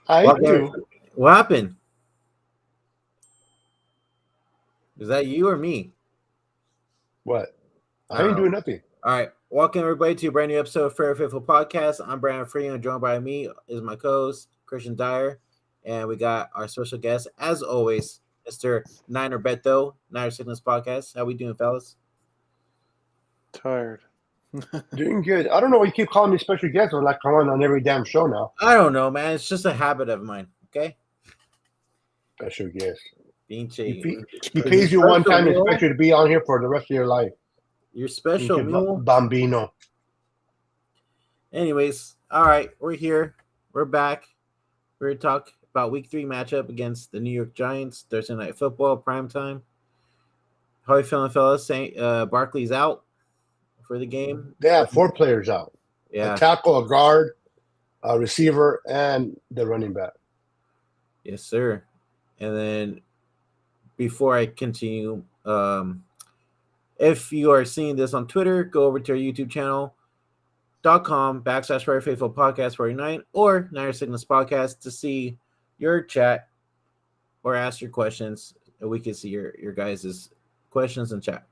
I do. What happened? Is that you or me? What? I I don't ain't know. doing nothing. All right. Welcome, everybody, to a brand new episode of Fair Faithful Podcast. I'm Brandon Free, and joined by me is my co-host, Christian Dyer. And we got our special guest, as always, Mr. Niner Beto, Niner Sickness Podcast. How we doing, fellas? Tired. Doing good. I don't know why you keep calling me special guest. I'm like, come on every damn show now. I don't know, man. It's just a habit of mine, okay? Special guest. Being He, cheating. he pays you one time and expects you to be on here for the rest of your life. Your special meal? Bambino. Anyways, all right. We're here. We're back. We're going to talk about Week 3 matchup against the New York Giants, Thursday Night Football, primetime. How are you feeling, fellas? Barkley's out for the game. They have 4 players out. Yeah. A tackle, a guard, a receiver, and the running back. Yes, sir. And then before I continue, if you are seeing this on Twitter, go over to our YouTube channel.com/Very Faithful Podcast 49 or Niner Sickness Podcast to see your chat or ask your questions. And we can see your guys' questions and chat.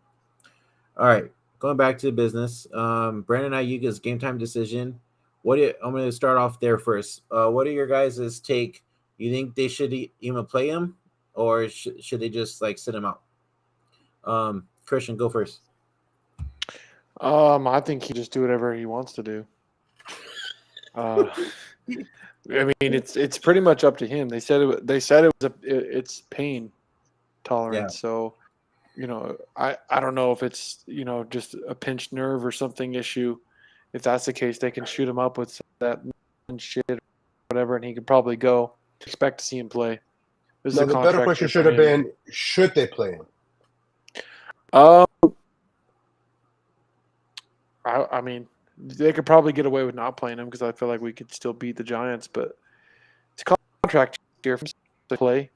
All right. Going back to the business, Brandon Ayuka's game time decision. I'm going to start off there first. What are your guys' take? You think they should even play him, or should they just sit him out? Christian, go first. I think he just do whatever he wants to do. I mean, it's pretty much up to him. They said it's pain tolerance. Yeah. So, I don't know if it's just a pinched nerve or something issue. If that's the case, they can shoot him up with that shit or whatever, and he could probably go. Expect to see him play. The better question should have been: should they play him? I mean, they could probably get away with not playing him because I feel like we could still beat the Giants, but it's a contract year for him to play.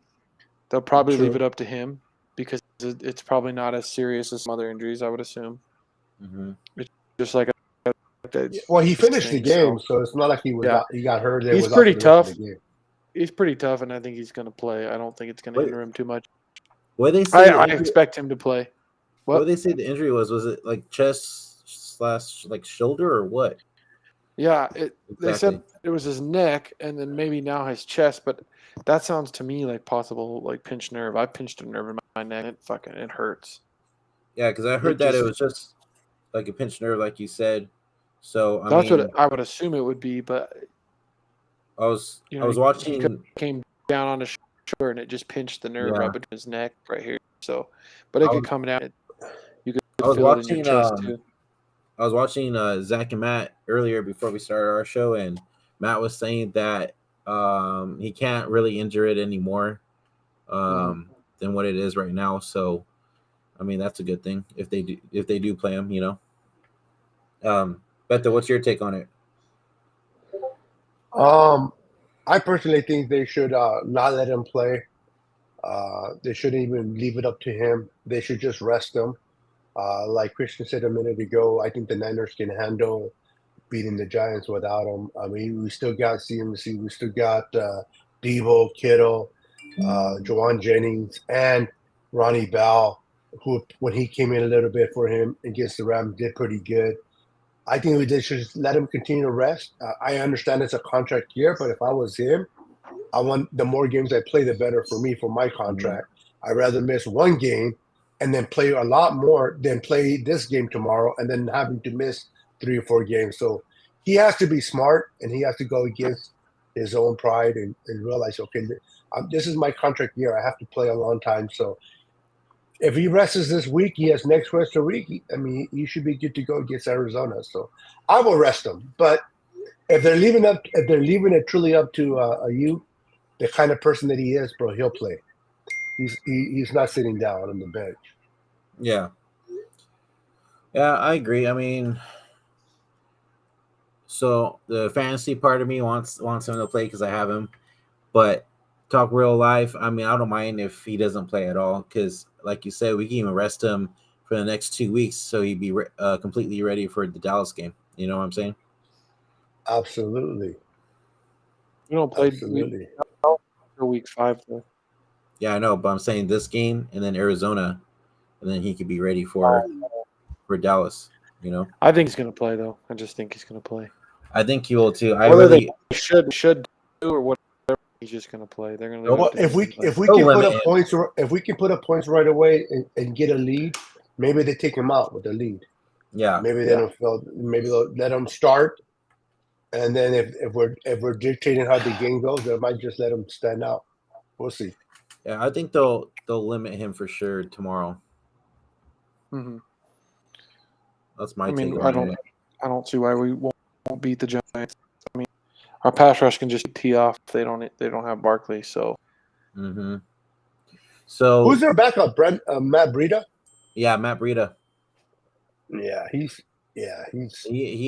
They'll probably leave it up to him because it's probably not as serious as some other injuries, I would assume. Mm-hmm. It's just like he finished the game, so it's not like he got hurt. He's pretty tough. He's pretty tough, and I think he's going to play. I don't think it's going to hinder him too much. What they say? I expect him to play. What they say the injury was? Was it like chest/shoulder or what? Yeah, they said it was his neck, and then maybe now his chest. But that sounds to me like possible pinched nerve. I pinched a nerve in my neck. It hurts. Yeah, because I heard that it was just like a pinched nerve, like you said. So that's what I would assume it would be, but. I was watching. He came down on his shoulder and it just pinched the nerve up in his neck right here. So, but it could come down. You could feel it in your chest too. I was watching Zach and Matt earlier before we started our show, and Matt was saying that he can't really injure it anymore than what it is right now. So, I mean, that's a good thing if they do play him. Beto, what's your take on it? I personally think they should not let him play. They shouldn't even leave it up to him. They should just rest him. Like Christian said a minute ago, I think the Niners can handle beating the Giants without him. I mean, we still got CMC. We still got Debo, Kittle, Juwan Jennings, and Ronnie Bell, who, when he came in a little bit for him against the Rams, did pretty good. I think they should just let him continue to rest. I understand it's a contract year, but if I was him, I want the more games I play, the better for me for my contract. I'd rather miss one game and then play a lot more than play this game tomorrow and then having to miss 3 or 4 games. So he has to be smart and he has to go against his own pride and realize, okay, this is my contract year. I have to play a long time. So if he rests this week, he has next rest of the week. He should be good to go against Arizona. So I will rest him. But if they're leaving it truly up to you, the kind of person that he is, bro, he'll play. He's not sitting down on the bench. Yeah, I agree. I mean, so the fantasy part of me wants him to play because I have him, but talk real life. I mean, I don't mind if he doesn't play at all because, like you said, we can even rest him for the next 2 weeks so he'd be completely ready for the Dallas game. You know what I'm saying? Absolutely. We don't play Absolutely. for week 5 though. Yeah, I know, but I'm saying this game and then Arizona, and then he could be ready for Dallas. You know, I think he's going to play though. I just think he's going to play. I think he will too. Whether they should do or whatever, he's just going to play. They're going to. Well, if we They'll can put limit up him. points, if we can put up points right away and get a lead, maybe they take him out with the lead. Yeah, Maybe they don't feel. Maybe they'll let him start, and then if we're dictating how the game goes, they might just let him stand out. We'll see. yeah, I think they'll limit him for sure tomorrow. Mm-hmm. That's my I mean, take. I don't see why we won't beat the Giants. I mean, our pass rush can just tee off. They don't have Barkley, so. Mm-hmm. So who's their backup? Matt Breida. Yeah, Matt Breida. Yeah, he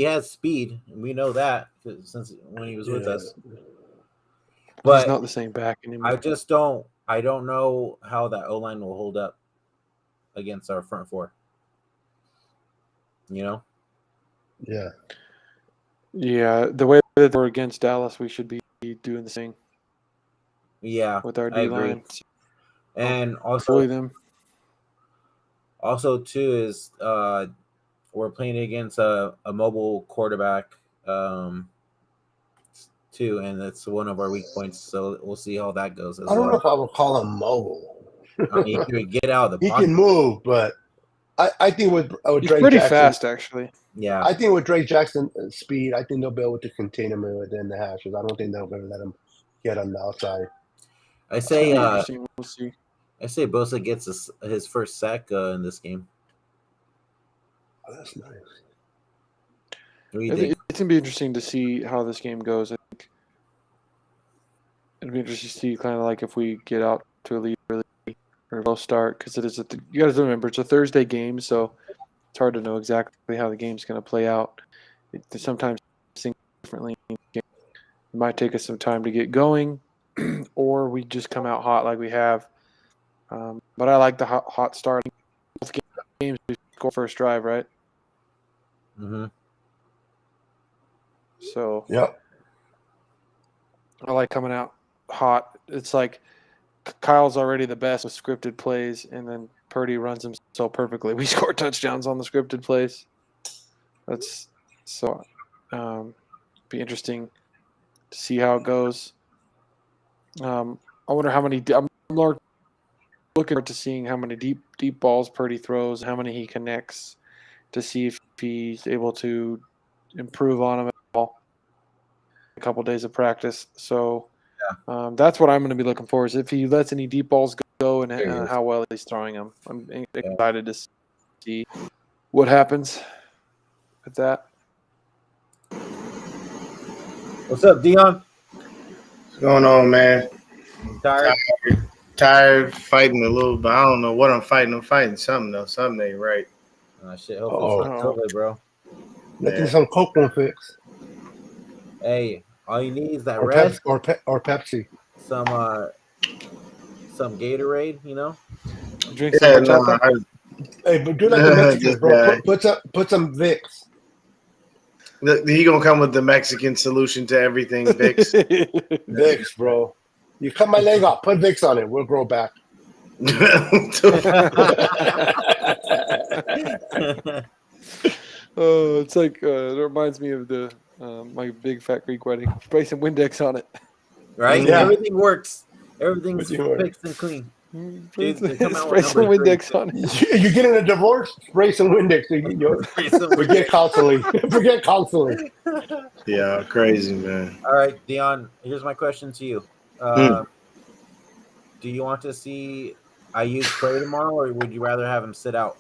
has speed. We know that since when he was with us. But he's not the same back anymore. I don't know how that O line will hold up against our front four. You know. Yeah. Yeah, the way that we're against Dallas, we should be doing the same. Yeah, with our D line, and also them. Also, too, is we're playing against a mobile quarterback, too, and that's one of our weak points. So we'll see how that goes. I don't know if I would call him mobile. I mean, he could get out of the pocket. He can move, but I think with he's Drake pretty Jackson, fast, actually. Yeah, I think with Drake Jackson's speed, I think they'll be able to contain him within the hashes. I don't think they're going to let him get on the outside. I say, we'll see. I say Bosa gets his first sack in this game. Oh, that's nice. It's gonna be interesting to see how this game goes. I think it'll be interesting to see kind of like if we get out to a lead early or we'll start because it is. You guys remember it's a Thursday game, so it's hard to know exactly how the game's going to play out. Sometimes things differently. It might take us some time to get going, or we just come out hot like we have. But I like the hot start. Both games we score first drive, right? Mm-hmm. So yeah, I like coming out hot. It's like Kyle's already the best with scripted plays, and then Purdy runs him so perfectly. We score touchdowns on the scripted plays. That's so be interesting to see how it goes. I wonder how many. I'm looking forward to seeing how many deep balls Purdy throws, how many he connects, to see if he's able to improve on them at all. A couple days of practice, so that's what I'm going to be looking for. Is if he lets any deep balls go and how well he's throwing them. I'm excited to see what happens with that. What's up, Deon? What's going on, man? Tired fighting a little bit. I don't know what I'm fighting. I'm fighting something though. Something ain't right. Shit, hopefully it's not COVID, bro. Nothing some Coke won't fix. Hey, all you need is that rest or Pepsi. Some Gatorade, you know. Drink some Hey, but do like the Mexicans, bro. Put some Vicks. He gonna come with the Mexican solution to everything, Vicks. Vicks, bro. You cut my leg off, put Vicks on it. We'll grow back. Oh, it's like it reminds me of the my big fat Greek wedding. Spray some Windex on it. Right? Yeah. Everything works. Everything's fixed and clean. Dude, spray some Windex on it. You're getting a divorce? Spray some Windex. Forget counseling. Yeah, crazy, man. All right, Deon, here's my question to you. Do you want to see Ayuk play tomorrow, or would you rather have him sit out?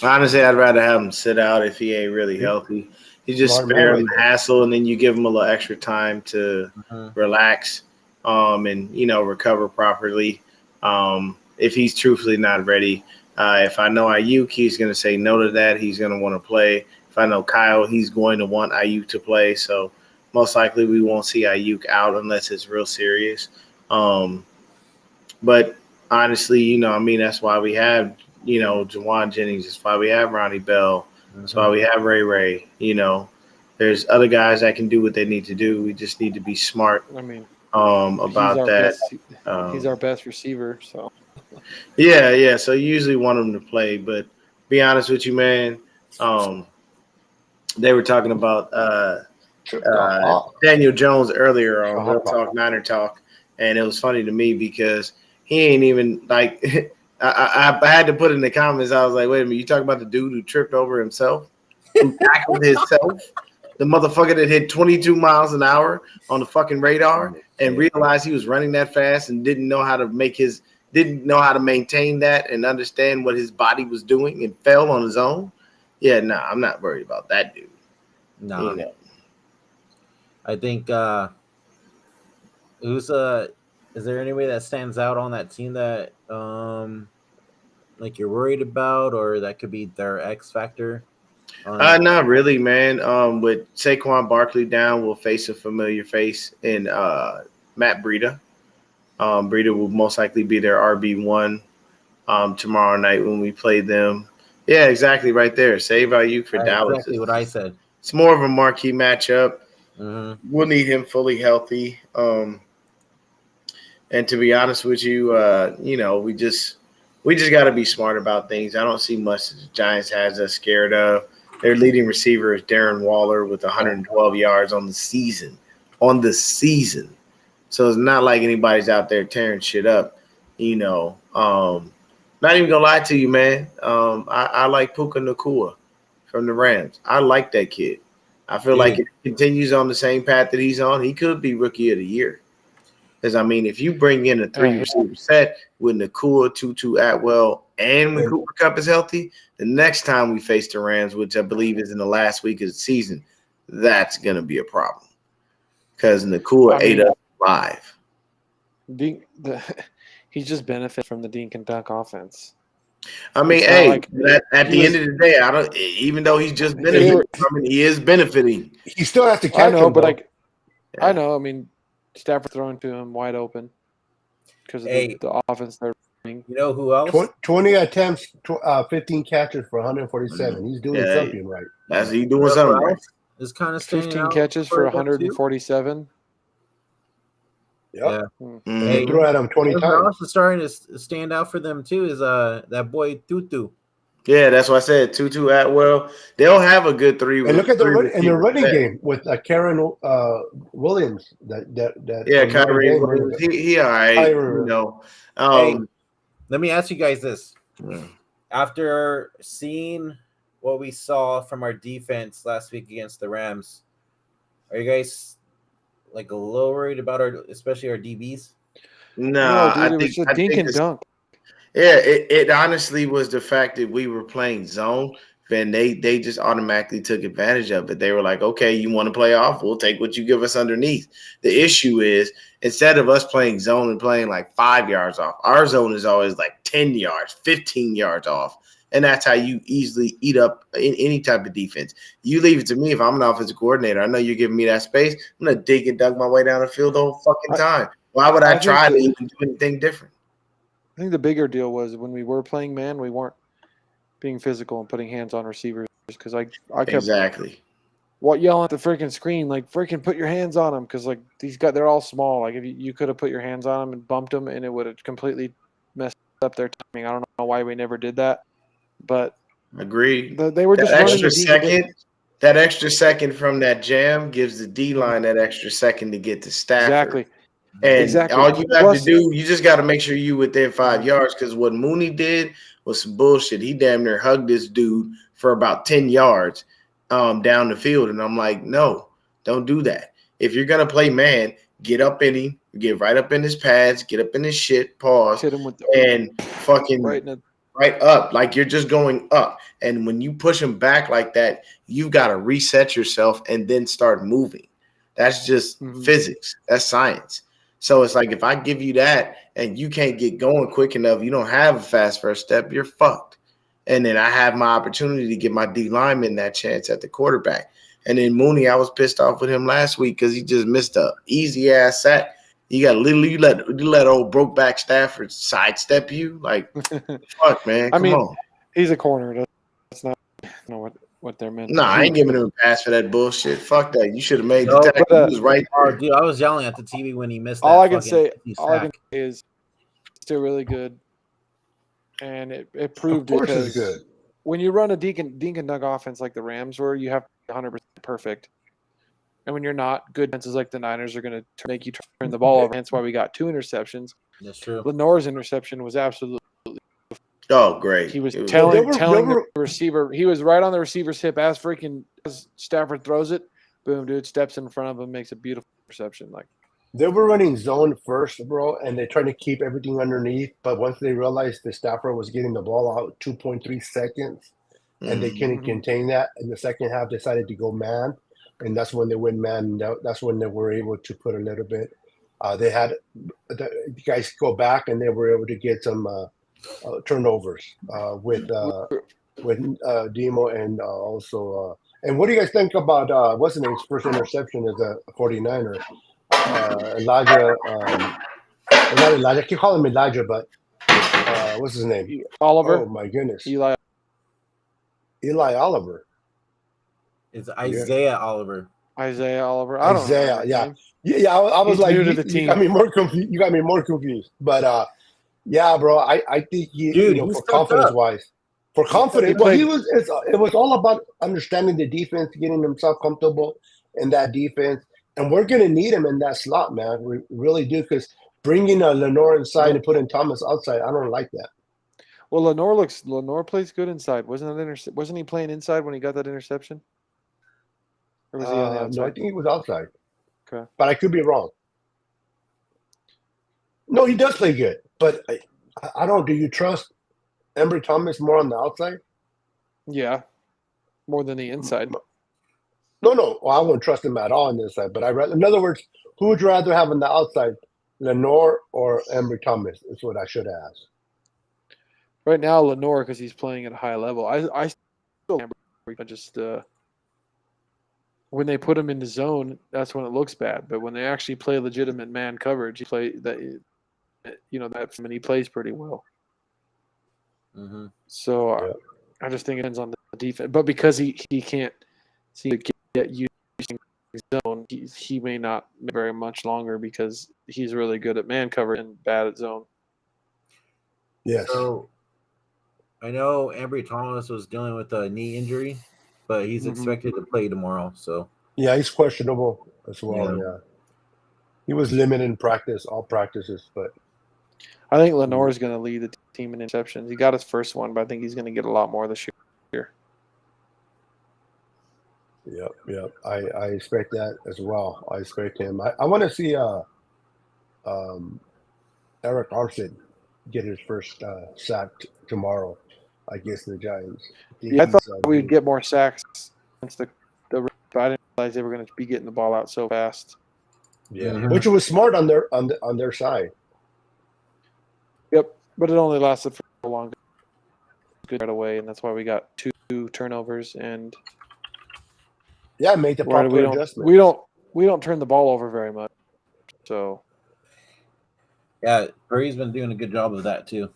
Honestly, I'd rather have him sit out if he ain't really healthy. You just spare him the hassle, and then you give him a little extra time to relax, and recover properly. If he's truthfully not ready, if I know Ayuk, he's going to say no to that. He's going to want to play. If I know Kyle, he's going to want Ayuk to play. So most likely we won't see Ayuk out unless it's real serious. But honestly, that's why we have, Jawan Jennings. That's why we have Ronnie Bell. That's why we have Ray. There's other guys that can do what they need to do. We just need to be smart. I mean, about that. He's our best receiver. So yeah. So you usually want him to play, but be honest with you, man. They were talking about Daniel Jones earlier on Real Talk Niner Talk, and it was funny to me because he ain't even like. I had to put in the comments. I was like, wait a minute, you talking about the dude who tripped over himself, who tackled himself? The motherfucker that hit 22 miles an hour on the fucking radar and realized he was running that fast and didn't know how to maintain that and understand what his body was doing and fell on his own. Yeah, I'm not worried about that dude. No. You know. I think is there anybody that stands out on that team that like you're worried about or that could be their X factor? Not really, man. With Saquon Barkley down, we'll face a familiar face in Matt Breida. Breida will most likely be their RB1 tomorrow night when we play them. Yeah, exactly, right there. Save Ayuk for Dallas. Exactly what I said. It's more of a marquee matchup. Mm-hmm. We'll need him fully healthy. And to be honest with you, we just got to be smart about things. I don't see much that the Giants has us scared of. Their leading receiver is Darren Waller with 112 yards on the season. So it's not like anybody's out there tearing shit up, Not even gonna lie to you, man. I like Puka Nacua from the Rams. I like that kid. I feel like if he continues on the same path that he's on, he could be Rookie of the Year. Because, if you bring in a 3-receiver set with Nacua, Tutu Atwell, and when Cooper Kupp is healthy, the next time we face the Rams, which I believe is in the last week of the season, that's going to be a problem. Because Nacua ate us alive. He just benefits from the Dink and Dunk offense. At the end of the day, even though he's just benefiting from it, he is benefiting. He still has to catch him. I know. Stafford throwing to him wide open because of the offense they're running. You know who else? 20 attempts, 15 catches for 147. He's doing something right. He's doing something right. Is kind of 15 catches for 147. Yep. Yeah. Mm-hmm. Hey, threw at him 20 times. Also starting to stand out for them too is that boy Tutu. Yeah, that's what I said. Tutu Atwell. They'll have a good three. And look at the running game with Karen Williams. Kyrie Williams. He all right. Let me ask you guys this: after seeing what we saw from our defense last week against the Rams, are you guys like a little worried about especially our DBs? No, dude, it was just dink and dunk. Yeah, it honestly was the fact that we were playing zone, and they just automatically took advantage of it. They were like, okay, you want to play off? We'll take what you give us underneath. The issue is, instead of us playing zone and playing like 5 yards off, our zone is always like 10 yards, 15 yards off. And that's how you easily eat up in any type of defense. You leave it to me if I'm an offensive coordinator. I know you're giving me that space. I'm going to dig and dunk my way down the field the whole fucking time. Why would I try to even do anything different? I think the bigger deal was when we were playing man, we weren't being physical and putting hands on receivers because I kept yelling at the freaking screen like freaking put your hands on them because like these guys they're all small. Like if you could have put your hands on them and bumped them and it would have completely messed up their timing. I don't know why we never did that, but agreed. They were just that extra second. That extra second from that jam gives the D line that extra second to get to Stafford. Exactly. And all you have to do, you just got to make sure you within 5 yards because what Mooney did was some bullshit. He damn near hugged this dude for about 10 yards down the field. And I'm like, no, don't do that. If you're going to play man, get up in him, get right up in his pads, get up in his shit, pause, hit him with and fucking right up. Like you're just going up. And when you push him back like that, you've got to reset yourself and then start moving. That's just physics. That's science. So it's like if I give you that and you can't get going quick enough, you don't have a fast first step, you're fucked. And then I have my opportunity to get my D lineman that chance at the quarterback. And then Mooney, I was pissed off with him last week because he just missed a easy ass sack. You got literally you let old Brokeback Stafford sidestep you. Like fuck, man. Come on. He's a corner. That's not what they're meant. Nah, to I do. ain't giving him a pass for that bullshit. Fuck that. You should have made the No, tackle. but, He was right Oh, there. dude, I was yelling at the TV when he missed that. All I can fucking say is still really good, and it proved Of course because it's good. when you run a dink and dunk offense like the Rams were, you have to be 100% perfect. And when you're not, good defenses like the Niners are going to make you turn the ball over. That's why we got 2 interceptions. That's true. Lenore's interception was absolutely. Oh, great. He was It telling the receiver. He was right on the receiver's hip as Stafford throws it. Boom, dude steps in front of him, makes a beautiful interception. Like They were running zone first, bro, and they're trying to keep everything underneath. But once they realized the Stafford was getting the ball out 2.3 seconds, and they couldn't contain that, in the second half decided to go man, and that's when they went man. That's when they were able to put a little bit. They had the guys go back, and they were able to get some turnovers with Demo and also. And what do you guys think about what's his name's first interception as a 49er? Elijah, not Elijah. I keep calling him Elijah, but what's his name? Oliver. Oh my goodness, Eli Oliver. It's Isaiah Oliver. Isaiah Oliver. I don't Isaiah, know. Yeah. I was He's like, new to the you team. got me more confused. You got me more confused. But yeah, bro, I think Dude, for confidence wise, it was all about understanding the defense, getting himself comfortable in that defense, and we're gonna need him in that slot, man. We really do, because bringing Lenore inside and putting Thomas outside, I don't like that. Well, Lenore plays good inside. Wasn't he playing inside when he got that interception? Or was he on the outside? No, I think he was outside. Okay. But I could be wrong. No, he does play good, but I don't. Do you trust Embry Thomas more on the outside? Yeah, more than the inside. No. Well, I wouldn't trust him at all on the inside. But in other words, who would you rather have on the outside, Lenore or Embry Thomas? Is what I should ask. Right now, Lenore, because he's playing at a high level. I still just when they put him in the zone, that's when it looks bad. But when they actually play legitimate man coverage, he plays and he plays pretty well. Mm-hmm. So I just think it depends on the defense. But because he can't seem to get used to the zone, he may not very much longer because he's really good at man coverage and bad at zone. Yes. So I know Embry Thomas was dealing with a knee injury, but he's expected to play tomorrow. So yeah, he's questionable as well. Yeah. He was limited in practice, all practices, but I think Lenore is going to lead the team in interceptions. He got his first one, but I think he's going to get a lot more this year. Yep. I expect that as well. I expect him. I want to see Eric Armstead get his first sack tomorrow against the Giants. I thought we'd get more sacks against the I didn't realize they were going to be getting the ball out so fast. Yeah, which was smart on their side. Yep, but it only lasted for a long time. Good right away, and that's why we got 2 turnovers. And make the proper adjustment. We don't turn the ball over very much. So yeah, Curry's been doing a good job of that too.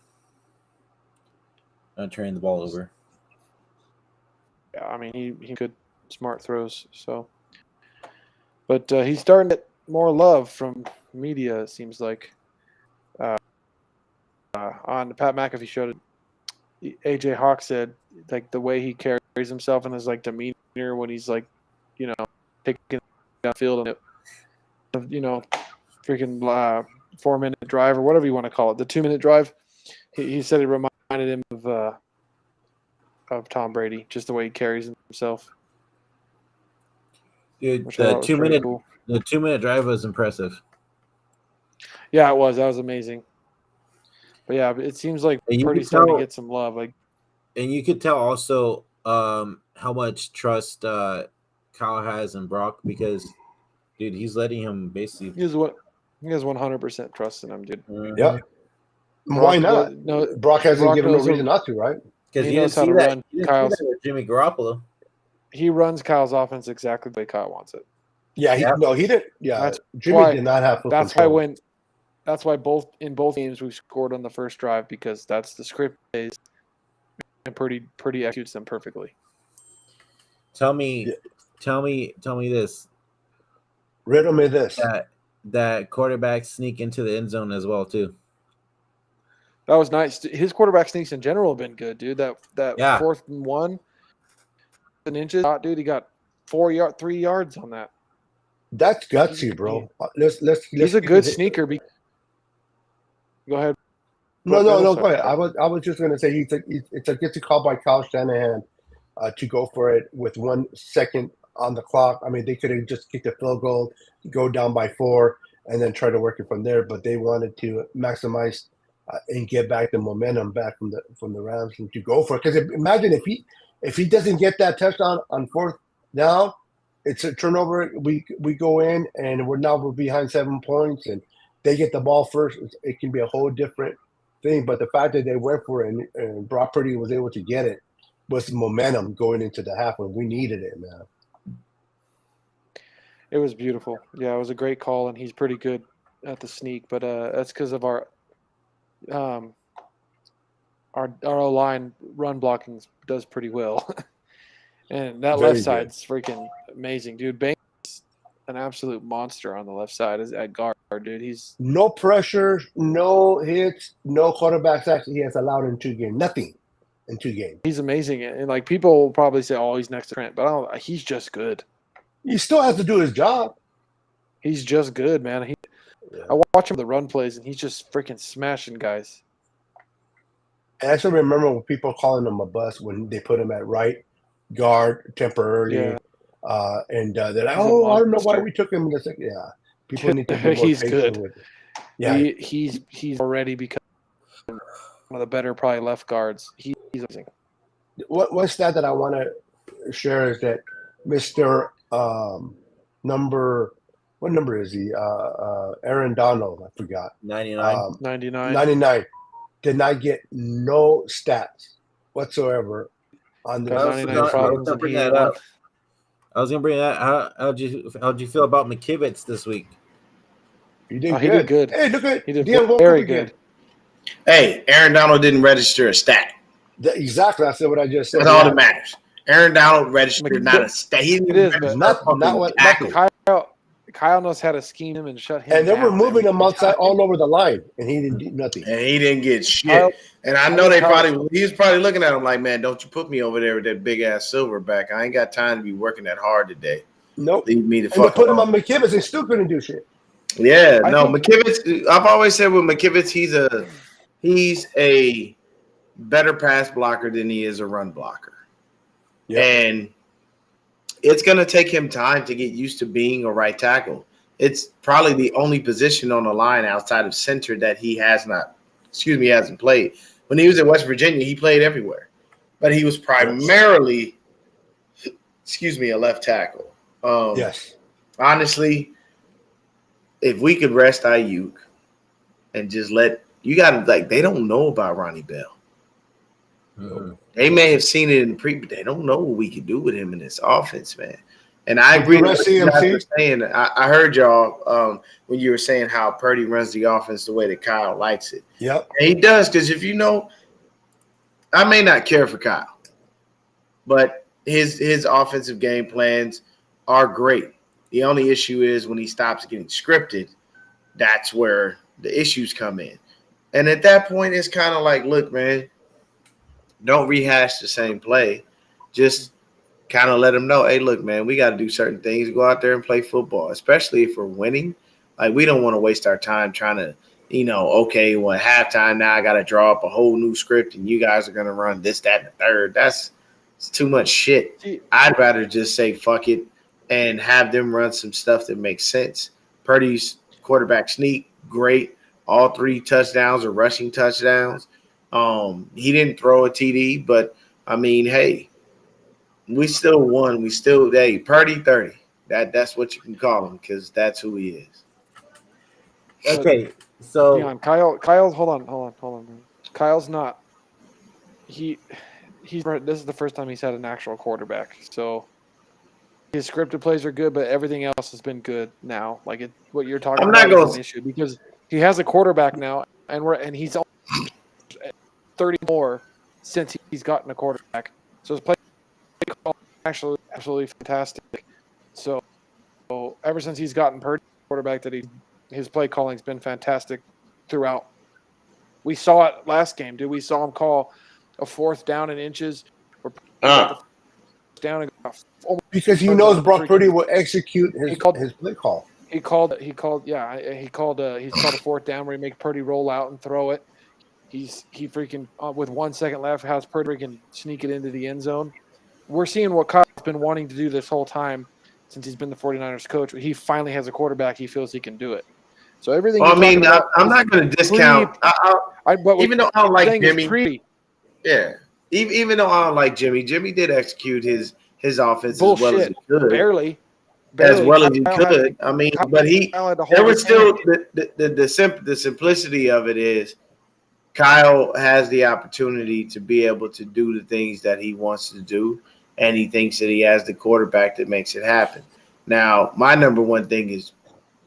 Not turning the ball over. Yeah, I mean he could smart throws. So, but he's starting to get more love from media. It seems like. On the Pat McAfee show, AJ Hawk said like the way he carries himself and his like demeanor when he's like, taking the field and freaking 4-minute drive or whatever you want to call it, the 2-minute drive. He said it reminded him of Tom Brady, just the way he carries himself. Dude, the 2-minute drive was impressive. Yeah, it was. That was amazing. But yeah, it seems like Purdy's starting to get some love. Like, and you could tell also how much trust Kyle has in Brock because, dude, he's letting him basically. He has 100% trust in him, dude. Yeah. Why not? Brock hasn't given no reason not to, right? Because he knows how to run Kyle's Jimmy Garoppolo. He runs Kyle's offense exactly the way Kyle wants it. Yeah, he didn't. Yeah, Jimmy did not have full control. That's why in both games we scored on the first drive because that's the script is and Purdy executes them perfectly. Tell me this. Riddle me this. That quarterback sneak into the end zone as well too. That was nice. His quarterback sneaks in general have been good, dude. That 4th and 1 inches, dude. He got 3 yards on that. That's gutsy, bro. Let's He's a good sneaker. Go ahead. No. Go ahead. I was just gonna say it's a gutsy call by Kyle Shanahan to go for it with 1 second on the clock. I mean, they could have just kicked a field goal, go down by 4, and then try to work it from there. But they wanted to maximize and get back the momentum back from the Rams and to go for it. Because imagine if he doesn't get that touchdown on 4th down, it's a turnover. We go in and we're behind 7 points, and they get the ball first. It can be a whole different thing. But the fact that they went for it and Brock Purdy was able to get it was momentum going into the half when we needed it, man. It was beautiful. Yeah, it was a great call, and he's pretty good at the sneak. But that's because of our line run blocking does pretty well, and that Very left side's freaking amazing, dude. Banks is an absolute monster on the left side at guard, dude. He's no pressure, no hits, no quarterback sacks he has allowed in 2 games. Nothing in 2 games. He's amazing, and like people will probably say, "Oh, he's next to Trent," but he's just good. He still has to do his job. He's just good, man. I watch him the run plays, and he's just freaking smashing guys. And I still remember when people calling him a bust when they put him at right guard temporarily. Yeah. And they're like, "Oh, I don't know why we took him in the second." Yeah, people need to be more He's patient good. with it. Yeah, he's already become one of the better probably left guards. He's amazing. One stat that I want to share is that Mr. What number is he? Aaron Donald, I forgot. 99. 99. Did not get no stats whatsoever on the. Got 99 problems I was and bring he that won. up. I was gonna bring that. How'd you feel about McKivitz this week? He did He did good. Hey, look at He did Deon woke very up again. good. Hey, Aaron Donald didn't register a stat. Exactly, I said what I just said. That's all that matters. Aaron Donald registered not a stat. He didn't It is, register but a not what- tackle. Kyle knows how to scheme him and shut him And they were down moving him every outside time. all over the line, and he didn't do nothing. And he didn't get shit. Kyle- And I know he was probably looking at him like, man, don't you put me over there with that big ass silverback. I ain't got time to be working that hard today. Nope. Leave me the And they fuck put him alone. on McKivitz and still couldn't do shit. Yeah, I no, think- McKivitz. I've always said with McKivitz, he's a better pass blocker than he is a run blocker. Yeah. And it's going to take him time to get used to being a right tackle. It's probably the only position on the line outside of center that he hasn't played. When he was at West Virginia, he played everywhere. But he was primarily, a left tackle. Yes. Honestly, if we could rest Ayuk and just they don't know about Ronnie Bell. Mhm. They may have seen it in but they don't know what we can do with him in this offense, man. And I agree with what you guys were saying. I heard y'all when you were saying how Purdy runs the offense the way that Kyle likes it. Yep. And he does, because if you know, I may not care for Kyle, but his offensive game plans are great. The only issue is when he stops getting scripted, that's where the issues come in. And at that point, it's kind of like, look, man, don't rehash the same play. Just kind of let them know, hey, look, man, we got to do certain things. Go out there and play football, especially if we're winning. Like, we don't want to waste our time trying to, okay, well, halftime now I got to draw up a whole new script and you guys are going to run this, that, and the third. It's too much shit. I'd rather just say fuck it and have them run some stuff that makes sense. Purdy's quarterback sneak, great. All 3 touchdowns are rushing touchdowns. He didn't throw a TD, but, I mean, hey, we still won. Purdy 30. That's what you can call him, because that's who he is. Okay, so Deon, Kyle, hold on, man. Kyle's not. This is the first time he's had an actual quarterback, so his scripted plays are good, but everything else has been good now. Like what you're talking about is an issue because he has a quarterback now, and he's 30 more since he's gotten a quarterback. So his play actually absolutely fantastic. So ever since he's gotten Purdy, quarterback, that his play calling's been fantastic throughout. We saw it last game, dude. We saw him call a 4th down in inches. Where down and because he knows Brock Purdy will execute his play call. He called a 4th down where he makes Purdy roll out and throw it. He freaking with 1 second left has Purdy can sneak it into the end zone. We're seeing what Kyle's been wanting to do this whole time since he's been the 49ers coach. He finally has a quarterback. He feels he can do it. So everything. Well, I mean, I'm not going to discount. Even though I don't like Jimmy. Yeah. Even though I don't like Jimmy did execute his offense as well as he could. Barely. As well as he could. I mean, but there was still the simplicity of it is Kyle has the opportunity to be able to do the things that he wants to do, and he thinks that he has the quarterback that makes it happen. Now, my number one thing is,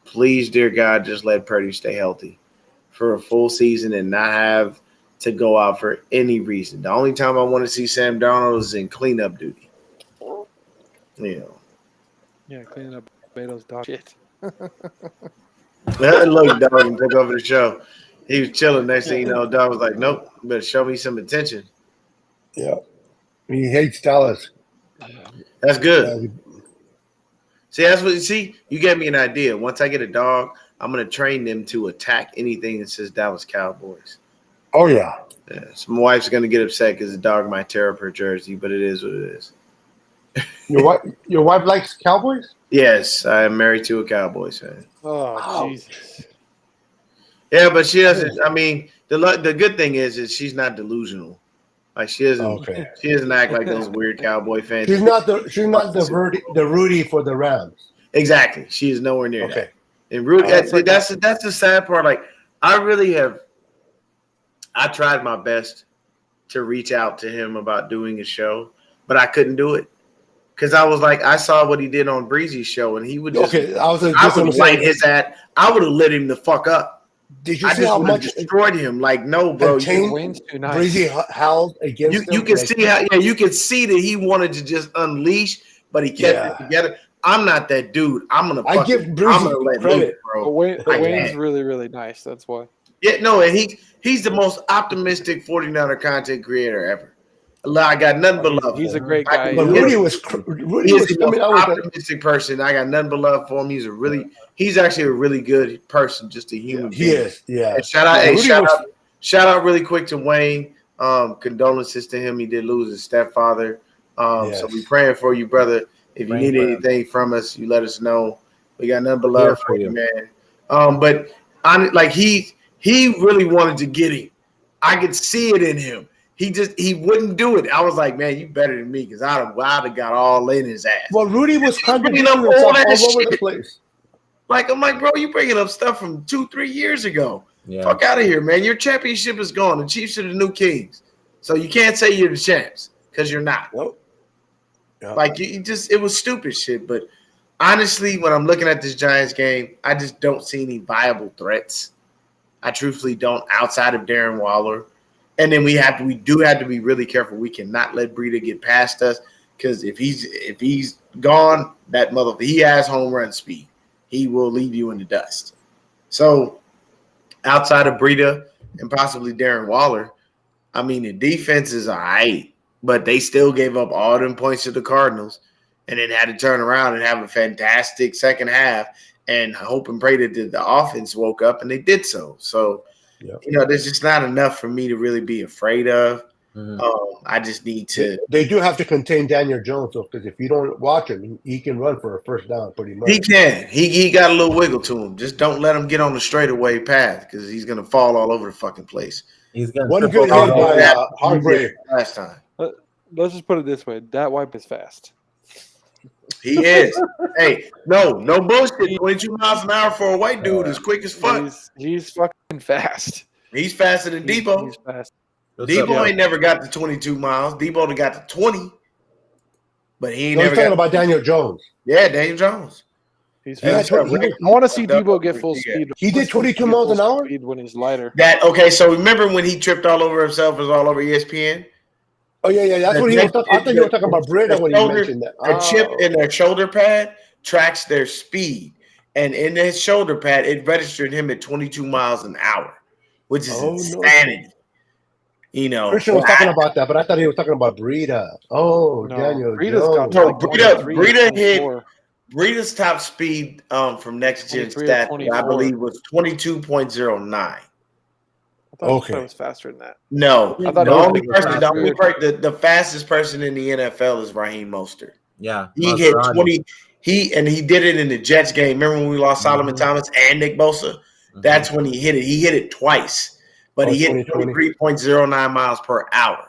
please, dear God, just let Purdy stay healthy for a full season and not have to go out for any reason. The only time I want to see Sam Darnold is in cleanup duty. Yeah, cleaning up Beto's dog shit. Look, dog took over the show. He was chilling. Next thing you know, dog was like, "Nope, you better show me some attention." Yeah, he hates Dallas. That's good. See, that's what you see. You gave me an idea. Once I get a dog, I'm gonna train them to attack anything that says Dallas Cowboys. Oh yeah. So my wife's gonna get upset because the dog might tear up her jersey, but it is what it is. Your wife likes Cowboys? Yes, I am married to a Cowboys fan. Oh, Jesus. Yeah, but she doesn't. I mean, the good thing is she's not delusional. Like she doesn't. Okay. She doesn't act like those weird Cowboy fans. She's not the Rudy for the Rams. Exactly. She is nowhere near that. And Rudy, that's the sad part. Like I tried my best to reach out to him about doing a show, but I couldn't do it. Because I was like, I saw what he did on Breezy's show, and he would just. Okay, I would light his ass. I would have lit him the fuck up. Did you see how much destroyed him? Like, no, bro. Breezy howled against him. You can see how. Yeah, you can see that he wanted to just unleash, but he kept it together. I'm not that dude. I give Breezy credit, bro. Wayne's really, really nice. That's why. Yeah, no, and he's the most optimistic 49er content creator ever. I got nothing but love. He's a great guy. But Rudy was the most optimistic person. I got nothing but love for him. He's actually a really good person, just a human being. He is, yeah. And shout out really quick to Wayne. Condolences to him. He did lose his stepfather. So we praying for you, brother. If you need anything from us, you let us know. We got nothing but love for you, man. But he really wanted to get him. I could see it in him. He wouldn't do it. I was like, man, you better than me because I'd have got all in his ass. Well, Rudy was bringing up all over the place. Like, I'm like, bro, you bringing up stuff from 2-3 years ago. Yeah. Fuck out of here, man. Your championship is gone. The Chiefs are the new kings. So you can't say you're the champs because you're not. Nope. Yeah. Like, it was stupid shit. But honestly, when I'm looking at this Giants game, I just don't see any viable threats. I truthfully don't, outside of Darren Waller. And then we do have to be really careful. We cannot let Breida get past us because if he's gone, he has home run speed. He will leave you in the dust. So outside of Breida and possibly Darren Waller, I mean the defense is all right, but they still gave up all them points to the Cardinals and then had to turn around and have a fantastic second half and hope and pray that the offense woke up, and they did so. So. Yep. There's just not enough for me to really be afraid of. Mm-hmm. I just need to. They do have to contain Daniel Jones, though, because if you don't watch him, he can run for a first down pretty much. He can. He got a little wiggle to him. Just don't let him get on the straightaway path because he's going to fall all over the fucking place. He's going one good hit by Hargrave last time. Let's just put it this way: that wipe is fast. He is. Hey, no bullshit. 22 miles an hour for a white dude is quick as fuck. He's fucking fast. He's faster than Debo. He's fast. Debo ain't never got to 22 miles. Debo done got to 20. But he ain't never talking about Daniel Jones. Yeah, Daniel Jones. He's fast. I want to see Debo get full speed. He did 22 miles an hour? When he's lighter. So remember when he tripped all over himself, was all over ESPN? Oh yeah. That's what he was talking. I thought you were talking about Brita when you mentioned that. The chip in their shoulder pad tracks their speed, and in his shoulder pad, it registered him at 22 miles an hour, which is insanity. You know, Christian was talking about that, but I thought he was talking about Brita. Oh, no, Daniel Jones. No, Brita hit Brita's top speed from next gen stat, I believe, was 22.09. I thought it was faster than that. No, the fastest person in the NFL is Raheem Mostert. Yeah, he hit 20. He did it in the Jets game. Remember when we lost Solomon Thomas and Nick Bosa? That's when he hit it. He hit it twice, but he hit 23.09 miles per hour.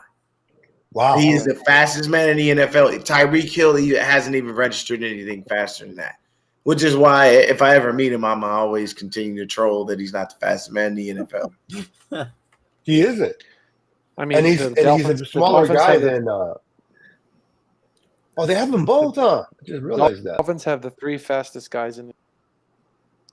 Wow, he is the fastest man in the NFL. Tyreek Hill, he hasn't even registered anything faster than that. Which is why, if I ever meet him, I'm always continue to troll that he's not the fastest man in the NFL. He isn't. I mean, and he's a smaller guy than. They have them both, huh? I just realized that. Dolphins have the 3 fastest guys in.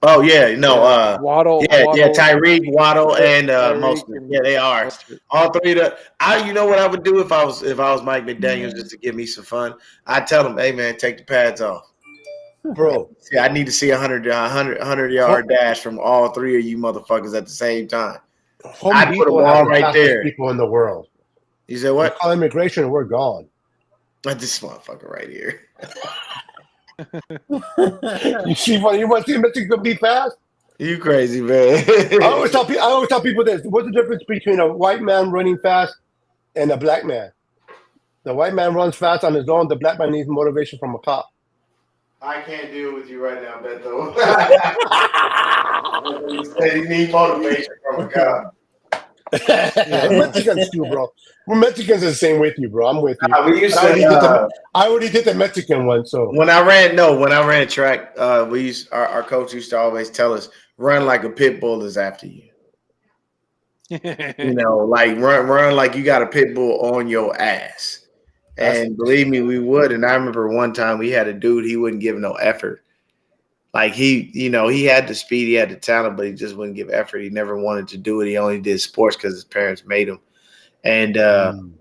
Oh yeah, no. Waddle. Tyreek, Waddle, and Mostert. Yeah, they are all 3. You know what I would do if I was Mike McDaniels, just to give me some fun? I'd tell him, hey man, take the pads off. Bro, see, I need to see 100-yard dash from all 3 of you motherfuckers at the same time. I'd put them all right there. People in the world. You said what? Call immigration, we're gone. This motherfucker right here. You want to see Mexico be fast? You crazy, man. I always tell people this. What's the difference between a white man running fast and a black man? The white man runs fast on his own. The black man needs motivation from a cop. I can't deal with you right now, Beto. You need motivation from a cop. Mexicans too, bro. We're Mexicans the same with you, bro. I'm with you. I already did the Mexican one. So when I ran track, our coach used to always tell us, run like a pit bull is after you. You know, like run like you got a pit bull on your ass. And believe me, we would. And I remember one time we had a dude, he wouldn't give no effort. Like he had the speed, he had the talent, but he just wouldn't give effort. He never wanted to do it. He only did sports because his parents made him. And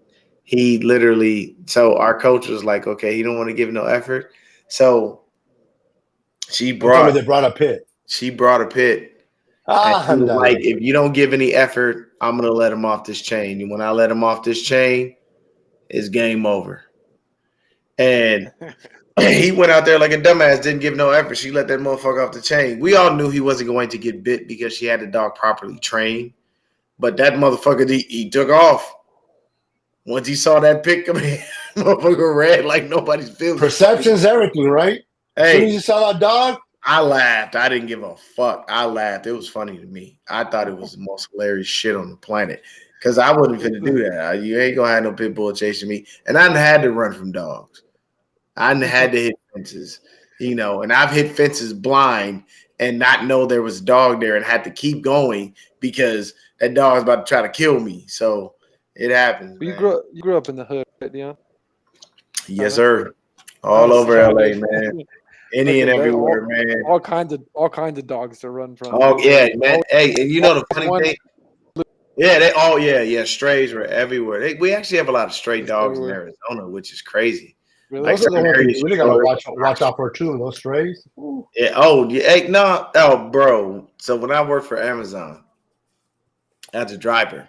he literally, so our coach was like, okay, he don't want to give no effort. So they brought a pit. She brought a pit. Like, if you don't give any effort, I'm going to let him off this chain. And when I let him off this chain, it's game over. And he went out there like a dumbass, didn't give no effort. She let that motherfucker off the chain. We all knew he wasn't going to get bit because she had the dog properly trained. But that motherfucker, he took off. Once he saw that pick come in, motherfucker ran like nobody's business. Perception's everything, right? Hey, as soon as you saw that dog, I laughed. I didn't give a fuck. I laughed. It was funny to me. I thought it was the most hilarious shit on the planet. Because I wasn't finna do that. You ain't gonna have no pit bull chasing me. And I had to run from dogs. I had to hit fences, and I've hit fences blind and not know there was a dog there and had to keep going because that dog was about to try to kill me. So it happens. You grew up in the hood, right, Deon? Yes, sir. All over LA, man. Any and everywhere, man. All kinds of dogs to run from. Oh yeah, man. Hey, and the funny thing. Yeah, strays were everywhere. We actually have a lot of stray dogs in Arizona, which is crazy. Really? Those are the ones we really gotta watch out for too. Those strays. Ooh. Yeah. Bro. So when I worked for Amazon as a driver,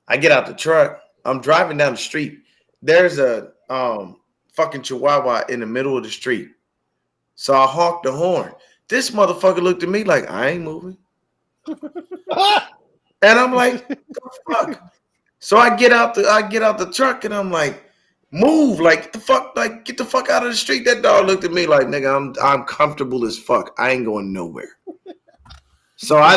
I get out the truck. I'm driving down the street. There's a fucking Chihuahua in the middle of the street. So I honked the horn. This motherfucker looked at me like I ain't moving. And I'm like, the fuck? So I get out the truck and I'm like, move, like the fuck, like get the fuck out of the street. That dog looked at me like, nigga, I'm comfortable as fuck. I ain't going nowhere. So I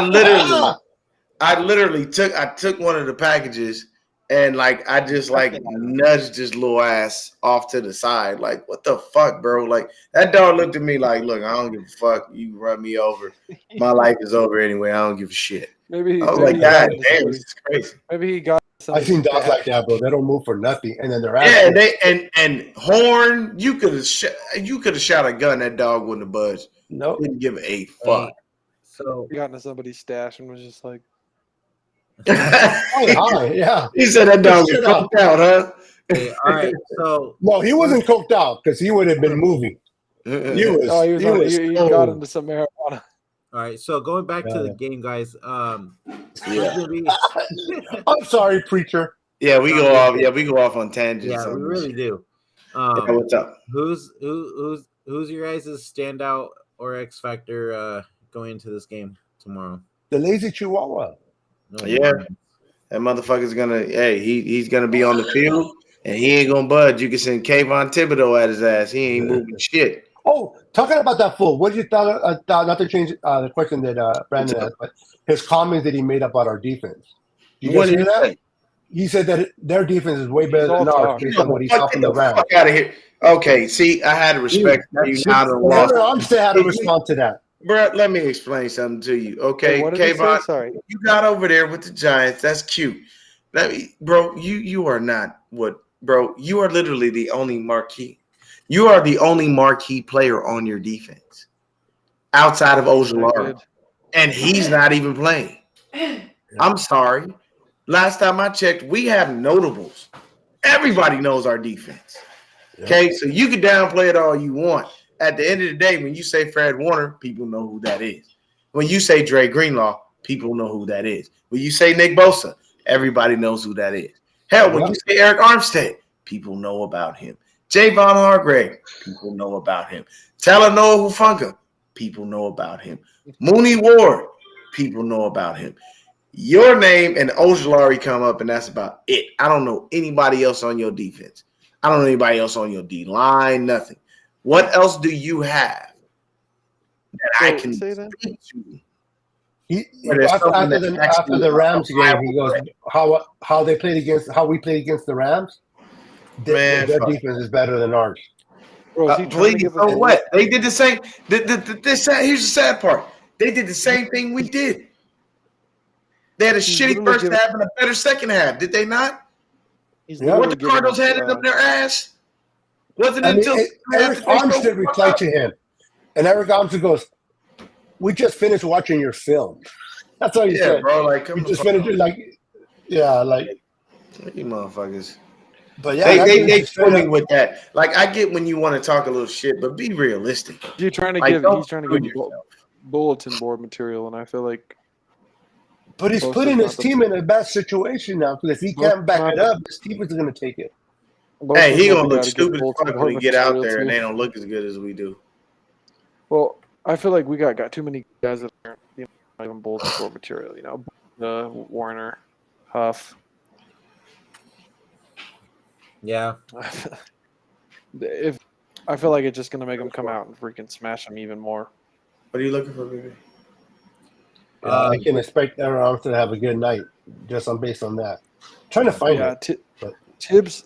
literally took one of the packages and like I just like nudged his little ass off to the side. Like, what the fuck, bro? Like that dog looked at me like, look, I don't give a fuck. You run me over. My life is over anyway. I don't give a shit. I was like, God damn, this is crazy. Maybe he got. I've seen dogs like that, bro. They don't move for nothing, and then they're and horn. You could have shot a gun. That dog wouldn't have budged. Nope. Didn't give a fuck. So he got into somebody's stash and was just like, yeah. He said that dog was cooked out, huh? Okay, all right. So No, he wasn't coked out because he would have been moving. He was. Oh, he got stoned. into some marijuana. all right. So going back to the Yeah. game, guys. Yeah. Who's gonna be? I'm sorry, preacher. Yeah, we go off. Yeah, we go off on tangents. Yeah, we on this really shit. do. Yeah, what's up? Who's your guys' standout or X factor going into this game tomorrow? The lazy chihuahua. No, Yeah. That motherfucker's gonna. Hey, he's gonna be on the field, and he ain't gonna budge. You can send Kayvon Thibodeau at his ass. He ain't moving shit. Oh, talking about that fool. What did you thought? Not to change the question that Brandon asked, but his comments that he made about our defense. Did you What guys did hear he that? say? He said that their defense is way better He's all than ours talk. based on what he saw Get from the Rams. fuck out of here. Okay, see, I had respect for you now. And Armstead had to respond to that. Bro, let me explain something to you. Okay, Wait, what did he say? Kayvon, Sorry. you got over there with the Giants. That's cute. Bro, you are not what, bro. You are literally the only marquee. You are the only marquee player on your defense outside of Ojulari, and he's not even playing. I'm sorry. Last time I checked, we have notables. Everybody knows our defense. Okay, so you can downplay it all you want. At the end of the day, when you say Fred Warner, people know who that is. When you say Dre Greenlaw, people know who that is. When you say Nick Bosa, everybody knows who that is. Hell, when you say Eric Armstead, people know about him. Javon Hargrave, people know about him. Talanoa Hufanga, people know about him. Mooney Ward, people know about him. Your name and Ojulari come up, and that's about it. I don't know anybody else on your defense. I don't know anybody else on your D-line, nothing. What else do you have that I can say that? speak to? After the Rams game, he goes, how they played against, how we played against the Rams. Their defense is better than ours. Bro, is he trying to Please, give so us what? They did the same. Here's the sad part. They did the same thing we did. They had a shitty first half and a better second half. Did they not? What the Cardinals had it up their ass? Wasn't until Eric Armstead replied to him, and Eric Armstead goes, "We just finished watching your film." That's all he said, bro. Like, we just finished it. Like, yeah, like you motherfuckers. But yeah, they swimming with that. Like, I get when you want to talk a little shit, but be realistic. You're trying to give. He's trying to give bulletin board material, and I feel like. But he's putting his team in a bad situation now because if he can't back it up, his team is going to take it. Hey, he gonna look stupid as fuck when we get out there and they don't look as good as we do. Well, I feel like we got too many guys that aren't even bulletin board material. You know, Warner, Huff. Yeah. If I feel like it's just gonna make them come out and freaking smash them even more. What are you looking for, baby? I can expect Aaron Armstead to have a good night just based on that. I'm trying to find it. Tibbs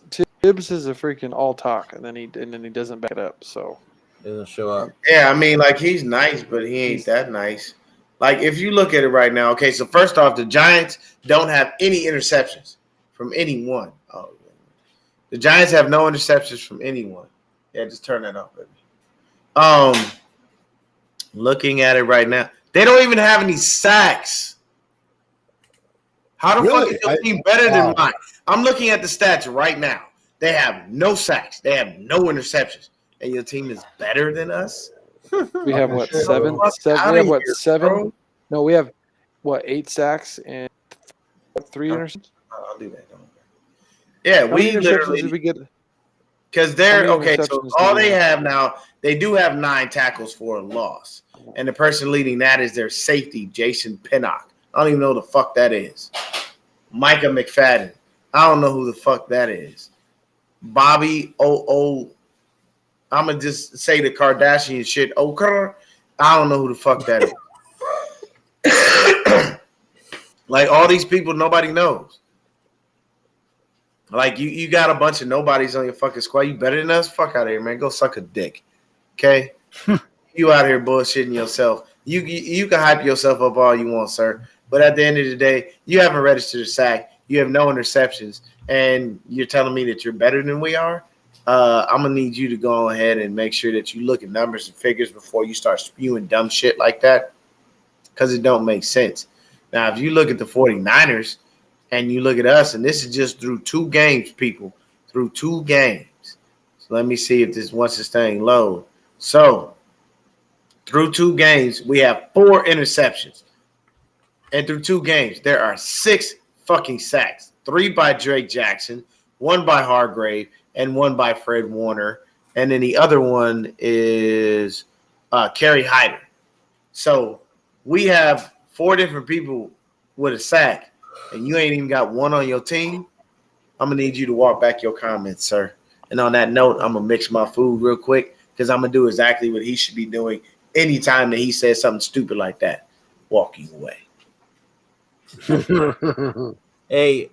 is a freaking all talk, and then he doesn't back it up. So doesn't show up. Yeah, I mean, like, he's nice, but he ain't that nice. Like, if you look at it right now, okay, so first off, the Giants don't have any interceptions from anyone. Oh, the Giants have no interceptions from anyone. Yeah, just turn that off, baby. Looking at it right now, they don't even have any sacks. How the fuck is your team better than mine? I'm looking at the stats right now. They have no sacks. They have no interceptions. And your team is better than us? We have what, seven? We have what, 7? Bro. No, we have what, 8 sacks and 3 interceptions? I'll do that. Yeah, we literally did we get? Because they're okay. So all they have now, they do have 9 tackles for a loss, and the person leading that is their safety, Jason Pinnock. I don't even know who the fuck that is. Micah McFadden. I don't know who the fuck that is. Bobby I'm gonna just say the Kardashian shit. Oker. I don't know who the fuck that is. Like, all these people, nobody knows. Like, you got a bunch of nobodies on your fucking squad. You better than us? Fuck out of here, man. Go suck a dick. Okay? You out here bullshitting yourself. You can hype yourself up all you want, sir. But at the end of the day, you haven't registered a sack. You have no interceptions. And you're telling me that you're better than we are? I'm going to need you to go ahead and make sure that you look at numbers and figures before you start spewing dumb shit like that. Because it don't make sense. Now, if you look at the 49ers, and you look at us, and this is just through 2 games, people. through 2 games. So let me see if this once it's staying low. So through 2 games, we have 4 interceptions. And through 2 games, there are 6 fucking sacks. 3 by Drake Jackson, 1 by Hargrave, and 1 by Fred Warner. And then the other one is Kerry Hyder. So we have 4 different people with a sack, and you ain't even got 1 on your team. I'm going to need you to walk back your comments, sir. And on that note, I'm going to mix my food real quick because I'm going to do exactly what he should be doing anytime that he says something stupid like that. Walking away. Hey,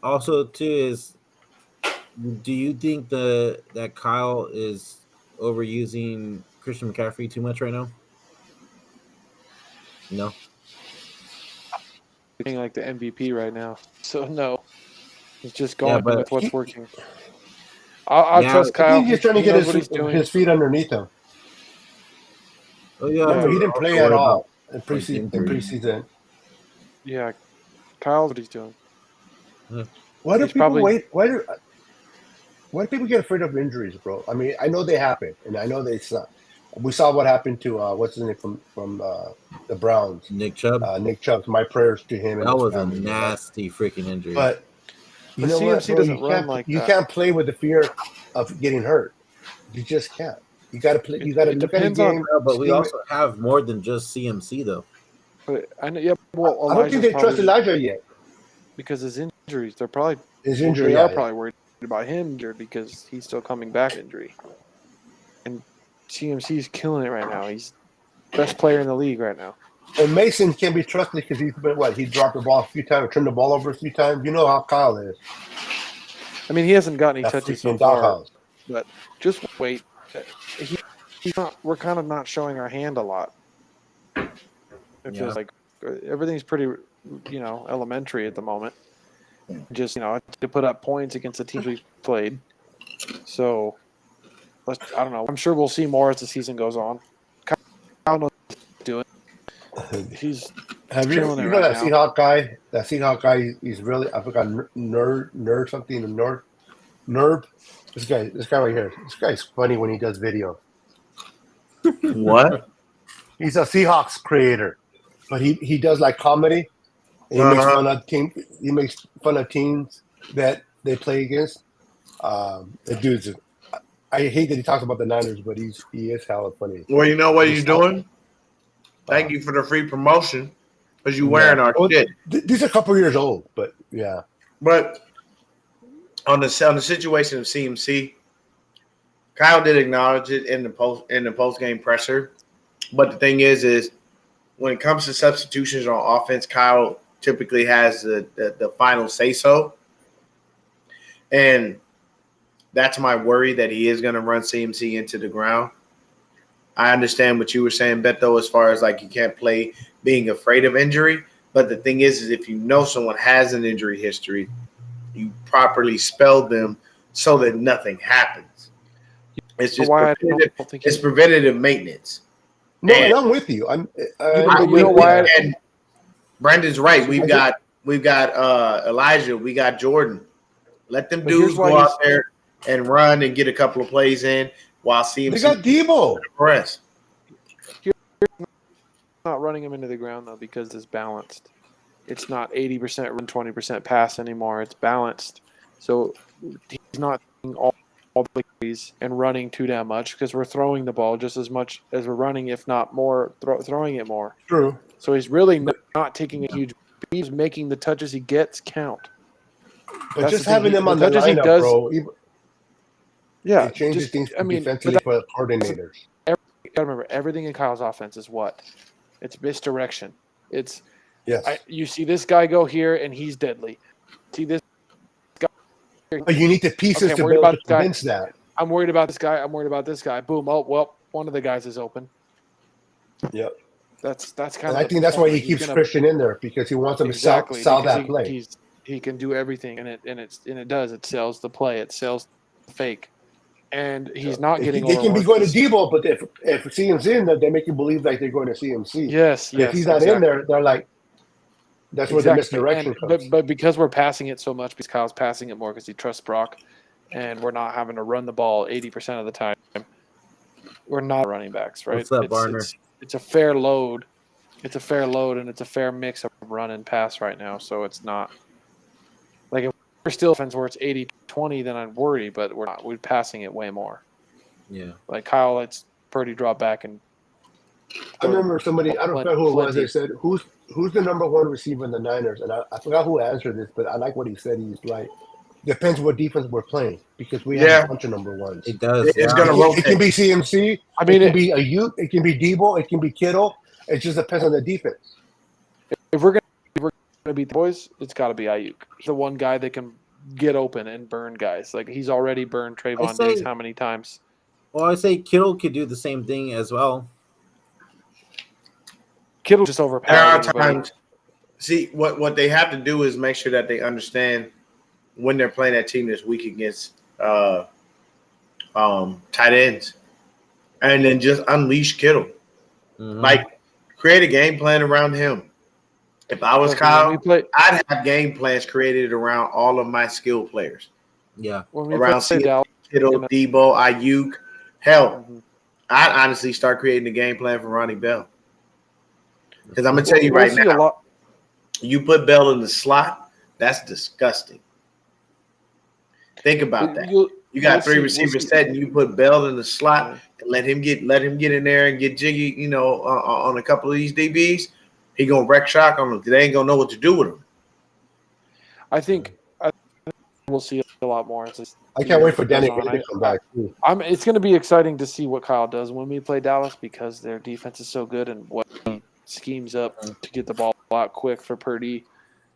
also too is, do you think that Kyle is overusing Christian McCaffrey too much right now? No. Being like the MVP right now, so no, he's just going with what's working. I'll trust Kyle. I think he's trying to get his feet underneath him. Oh yeah, he didn't play at all in preseason. Yeah, Kyle's what he's doing. Why do people wait? Why do people get afraid of injuries, bro? I mean, I know they happen, and I know they suck. We saw what happened to what's his name from the Browns, Nick Chubb. Nick Chubb. My prayers to him. That was a nasty freaking injury. But you know CMC what, doesn't run like that. You can't play with the fear of getting hurt. You just can't. You got to play. You got to look at the game. But we also have more than just CMC though. But I know, yeah. Well, I don't think they trust Elijah yet because his injuries. They're probably They are probably worried about him because he's still coming back injury. And CMC's killing it right now. He's the best player in the league right now. And Mason can be trusted because he's been he dropped the ball a few times, turned the ball over a few times. You know how Kyle is. I mean, he hasn't got any touches so far, but just wait. He's not. We're kind of not showing our hand a lot. It feels like everything's pretty, elementary at the moment. Just to put up points against the teams we've played. So, I don't know. I'm sure we'll see more as the season goes on. Kyle knows what he's doing. He's killing it right that now. Seahawk guy? That Seahawk guy, he's really, I forgot, nerd something, Nerb. This guy right here. This guy's funny when he does video. What? He's a Seahawks creator, but he does like comedy. And he makes fun of teams that they play against. The dude's. I hate that he talks about the Niners, but he is hella funny. Well, you know what he's doing? Thank you for the free promotion because you wearing our shit. These are a couple years old, but yeah. But on the situation of CMC, Kyle did acknowledge it in the post game presser. But the thing is when it comes to substitutions on offense, Kyle typically has the final say so, and that's my worry that he is going to run CMC into the ground. I understand what you were saying, Beto, as far as like you can't play being afraid of injury. But the thing is if you know someone has an injury history, you properly spell them so that nothing happens. It's just preventative maintenance. No, and I'm with you. And Brandon's right. We've got Elijah. We got Jordan. Let them dudes go out there and run and get a couple of plays in while CMC. They got Debo. Press. You're not running him into the ground though because it's balanced. It's not 80% run, 20% pass anymore. It's balanced. So he's not taking all the plays and running too damn much because we're throwing the ball just as much as we're running, if not more, throwing it more. True. So he's really not taking a huge. He's making the touches he gets count. But just having him on the lineup, bro. Yeah, it changes things defensively for the coordinators. You gotta remember, everything in Kyle's offense is what? It's misdirection. It's you see this guy go here and he's deadly. See this guy. But you need the pieces to be able to convince that. I'm worried about this guy. I'm worried about this guy. Boom. Oh well, one of the guys is open. Yep. That's kind and of. I think that's why he keeps Christian in there because he wants him to sell that play. He can do everything, and it does. It sells the play. It sells the fake. And he's not getting. They can be going to Debo, but if CMC's in there, they make you believe like they're going to CMC. Yes. If he's not in there, they're like, That's where the misdirection comes. But because we're passing it so much, because Kyle's passing it more because he trusts Brock, and we're not having to run the ball 80% of the time, we're not running backs, right? What's up, Barner? It's a fair load. It's a fair load, and it's a fair mix of run and pass right now. So it's not like if we're still offense where it's 80-20, then I'd worry, but we're not. We're passing it way more. Yeah. Like Kyle, it's Purdy drop back and. I remember somebody, I don't know who it was, they said, who's the number one receiver in the Niners? And I forgot who answered this, but I like what he said. He's like, depends what defense we're playing because we have a bunch of number ones. It does. It's going to rotate. It can be CMC. I mean, it can be Ayuk. It can be Debo. It can be Kittle. It just depends on the defense. If we're gonna beat the boys, it's got to be Ayuk. He's the one guy that can get open and burn guys. Like he's already burned Trayvon Diggs how many times? Well, I say Kittle could do the same thing as well. Kittle just overpowered. There are times. See, what they have to do is make sure that they understand when they're playing that team this week against tight ends, and then just unleash Kittle. Mm-hmm. Like create a game plan around him. If I was Kyle, I'd have game plans created around all of my skill players. Yeah, around Kittle, Debo, Ayuk. Hell, I'd honestly start creating a game plan for Ronnie Bell. Because I'm going to tell you right now, you put Bell in the slot, that's disgusting. Think about that. You got three receivers set, and you put Bell in the slot and let him get in there and get jiggy, on a couple of these DBs. He going to wreck shock on them. They ain't going to know what to do with him. I think we'll see a lot more. I can't wait for Danny to come back. It's going to be exciting to see what Kyle does when we play Dallas because their defense is so good and what he schemes up to get the ball out quick for Purdy.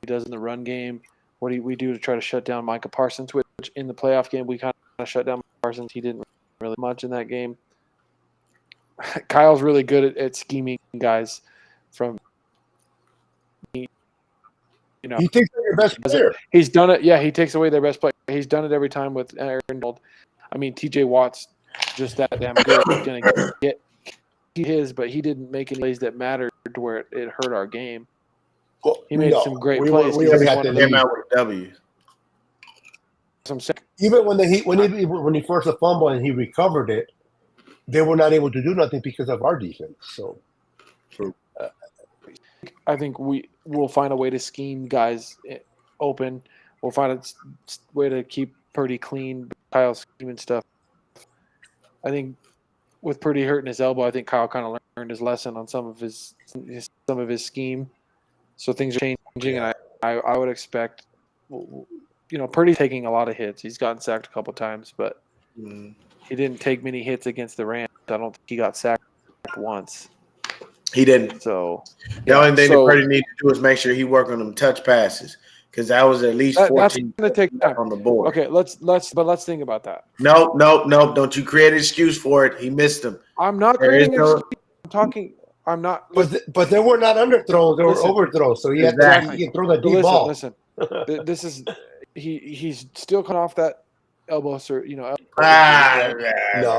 He does in the run game. What we do to try to shut down Micah Parsons, which in the playoff game we kind of shut down Parsons. He didn't really much in that game. Kyle's really good at scheming guys from. He takes away your best player. He's done it. Yeah, he takes away their best player. He's done it every time with Aaron Donald. I mean, T.J. Watt's just that damn good. He's going to get his, but he didn't make any plays that mattered to where it hurt our game. Well, he made some great plays. We already had to him out with W. Even when he forced a fumble and he recovered it, they were not able to do nothing because of our defense. So, I think we'll find a way to scheme guys open. We'll find a way to keep Purdy clean, Kyle scheming stuff. I think with Purdy hurting his elbow, I think Kyle kind of learned his lesson on some of his scheme. So things are changing, and I would expect, Purdy's taking a lot of hits. He's gotten sacked a couple times, but he didn't take many hits against the Rams. I don't think he got sacked once. He didn't. So the only thing that Purdy needs to do is make sure he work on them touch passes because that was at least 14 that's going to take time on the board. Okay, let's think about that. Nope. Don't you create an excuse for it. He missed them. I'm not creating an excuse. I'm talking. I'm not. But they were not underthrows; they were overthrows. So he had to throw the deep ball. Listen. This is he's still coming off that elbow, sir. No.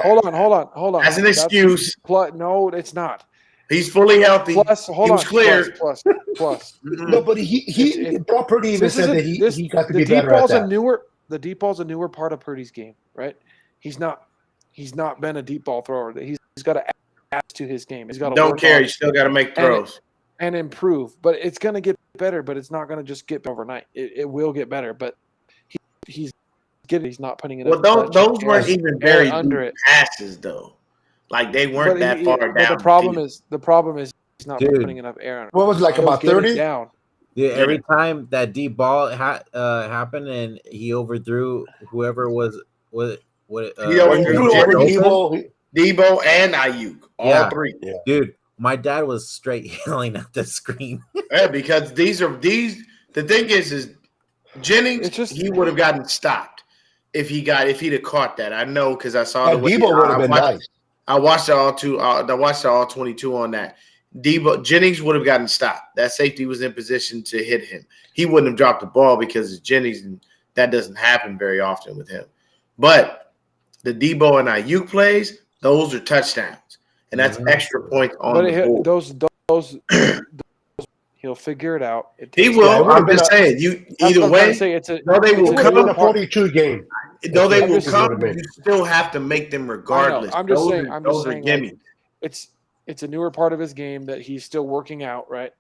Hold on. That's an excuse. No, it's not. He's fully healthy. Plus, hold on. Clear. Plus. No, but he Brock Purdy even said that he got to be better at that. The deep ball's a newer part of Purdy's game, right? He's not been a deep ball thrower. He's got to add to his game. He's got to don't care. You still got to make throws and improve. But it's going to get better. But it's not going to just get overnight. It will get better. But he's not putting it. Well, those weren't even very deep passes though. Like they weren't that far down. But the problem is he's not putting enough air on it. What was it, like about 30 down? Yeah, every time that deep ball happened and he overthrew whoever was what he overthrew Debo and Ayuk, all three. Yeah. Dude, my dad was straight yelling at the screen. Yeah, because the thing is Jennings he would have gotten stopped if he'd have caught that. I know because I saw the way Debo would have been nice. I watched it all too. I watched it all 22 on that. Jennings would have gotten stopped. That safety was in position to hit him. He wouldn't have dropped the ball because it's Jennings, and that doesn't happen very often with him. But the Debo and Ayuk plays, those are touchdowns, and that's extra points on the board. Those He'll figure it out. He will. I'm just saying. Either way, though they will come in a 42 game. Though they will come, you still have to make them regardless. I'm just saying. Like, it's a newer part of his game that he's still working out, right?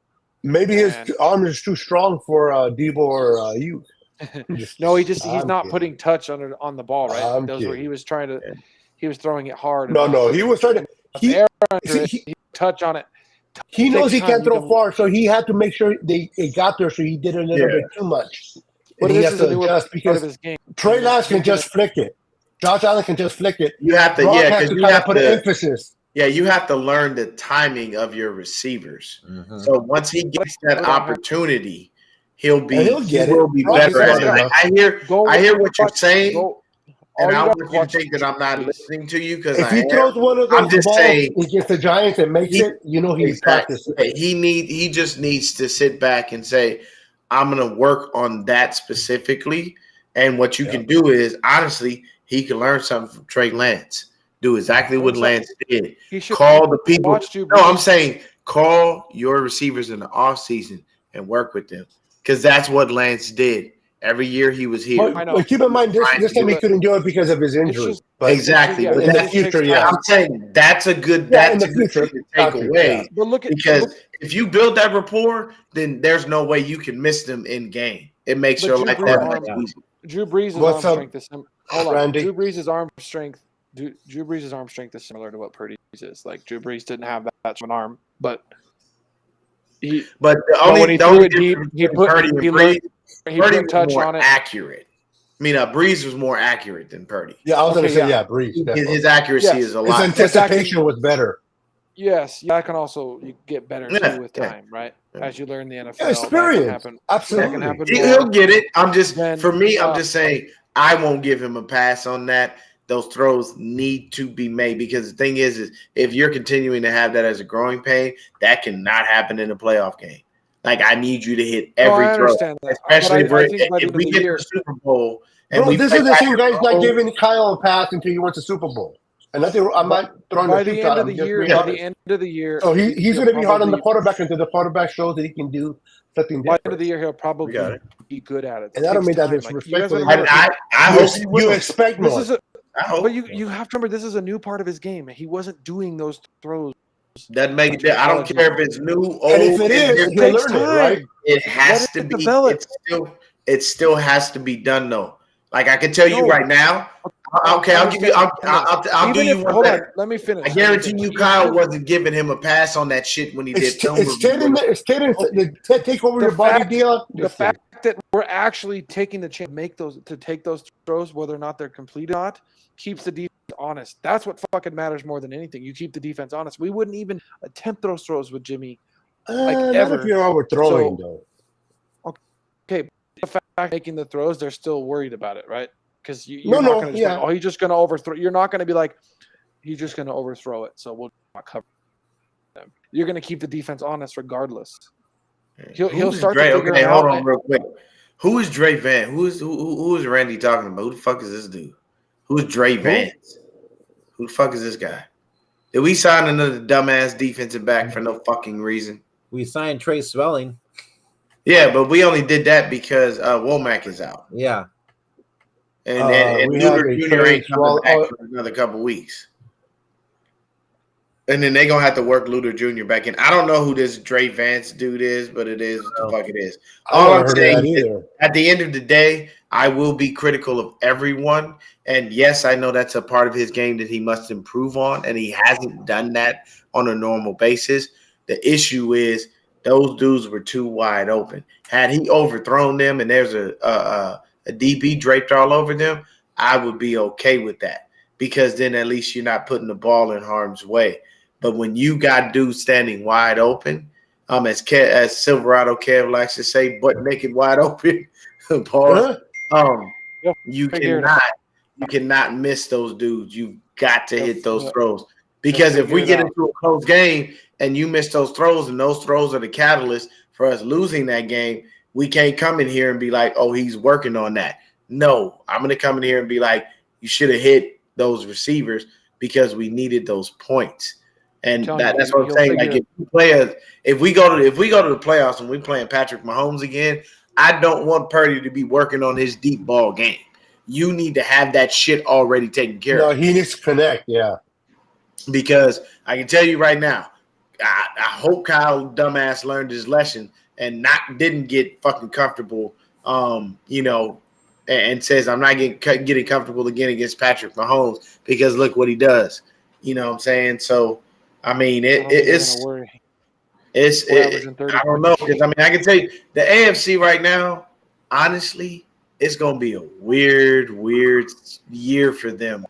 Maybe his arm is too strong for Debo or you. No, he's not putting touch on the ball, right? Those where he was trying to, he was throwing it hard. No, he was trying to. He touch on it. He knows he can't throw far, so he had to make sure it got there. So he did a little bit too much. But he has to adjust because Trey Lance can just flick it. Josh Allen can just flick it. You have to, because you have to put emphasis. Yeah, you have to learn the timing of your receivers. Mm-hmm. So once he gets that opportunity, he will be better at it. I hear what you're saying. And I want you to think that I'm not listening to you because if he throws one of those balls against the Giants and makes it, he's practicing. He just needs to sit back and say, I'm going to work on that specifically. And what you can do is, honestly, he can learn something from Trey Lance. Do exactly what Lance did. Call the people. No, I'm saying call your receivers in the offseason and work with them because that's what Lance did. Every year he was here. But keep in mind, this time he couldn't do it because of his injury. Exactly. But in the future, I'm saying that's a good to take away. Because if you build that rapport, then there's no way you can miss them in game. It makes your life that much easier. Drew Brees' arm strength is Drew Brees' arm strength. Drew Brees' arm strength is similar to what Purdy's is. Like Drew Brees didn't have that an arm, but when he threw it deep, he put touch on it. Accurate. I mean, Brees was more accurate than Purdy. Yeah, I was going to say, Brees. His accuracy is a lot. His anticipation was better. Yes, that can also get better too with time, right? As you learn the NFL, experience. Absolutely, he'll get it. I'm just saying I won't give him a pass on that. Those throws need to be made because the thing is if you're continuing to have that as a growing pain, that cannot happen in a playoff game. Like I need you to hit every throw, especially if we get to the Super Bowl. And this is the same guy's not giving Kyle a pass until he went to Super Bowl. And I'm not throwing by the end of the year. By the end of the year, so he's going to be hard on the quarterback until the quarterback shows that he can do something different. By the end of the year, he'll probably be good at it. And that'll make that disrespectful. I hope you expect more. But you have to remember, this is a new part of his game. He wasn't doing those throws. That make it. I don't care if it's new, old. And if it is, he'll learn it, right? It has to be. It still has to be done though. Like I can tell you right now. Okay, I'll give you. I'll do you one. Hold on, let me finish. I guarantee you, Kyle wasn't giving him a pass on that shit when he did. It's take over your body deal. The fact that we're actually taking the chance to take those throws, whether or not they're complete or not, keeps the defense honest. That's what fucking matters more than anything. You keep the defense honest. We wouldn't even attempt those throws with Jimmy, ever. Not if you're overthrowing, though. Okay, the fact making the throws, they're still worried about it, right? Because you're not going to say, he's just going to overthrow. You're not going to be like, he's just going to overthrow it, so we'll not cover them. You're going to keep the defense honest regardless. He'll start to figure it out. Hold on real quick. Who is Dre Van? Who is Randy talking about? Who the fuck is this dude? Who is Dre Vance? Who the fuck is this guy? Did we sign another dumbass defensive back for no fucking reason? We signed Trey Swelling. Yeah, but we only did that because Womack is out. Yeah. And Luder Jr. ain't coming back for another couple weeks. And then they're going to have to work Luder Jr. back in. I don't know who this Dre Vance dude is, but it is what the fuck it is. All I'm saying is, at the end of the day, I will be critical of everyone. And yes, I know that's a part of his game that he must improve on, and he hasn't done that on a normal basis. The issue is those dudes were too wide open. Had he overthrown them and there's a DB draped all over them, I would be okay with that because then at least you're not putting the ball in harm's way. But when you got dudes standing wide open, as Silverado Kev likes to say, butt naked wide open, Paul, you cannot miss those dudes. You've got to hit those throws because if we get into a close game and you miss those throws and those throws are the catalyst for us losing that game, we can't come in here and be like, oh, he's working on that. No, I'm going to come in here and be like, you should have hit those receivers because we needed those points. And that's what I'm saying. Like if we go to the playoffs and we playing Patrick Mahomes again, I don't want Purdy to be working on his deep ball game. You need to have that shit already taken care of. No, he needs to connect, yeah. Because I can tell you right now, I hope Kyle dumbass learned his lesson and didn't get fucking comfortable, and says I'm not getting comfortable again against Patrick Mahomes because look what he does. You know what I'm saying? So I mean I don't know, because I mean I can tell you the AFC right now, honestly, it's gonna be a weird year for them.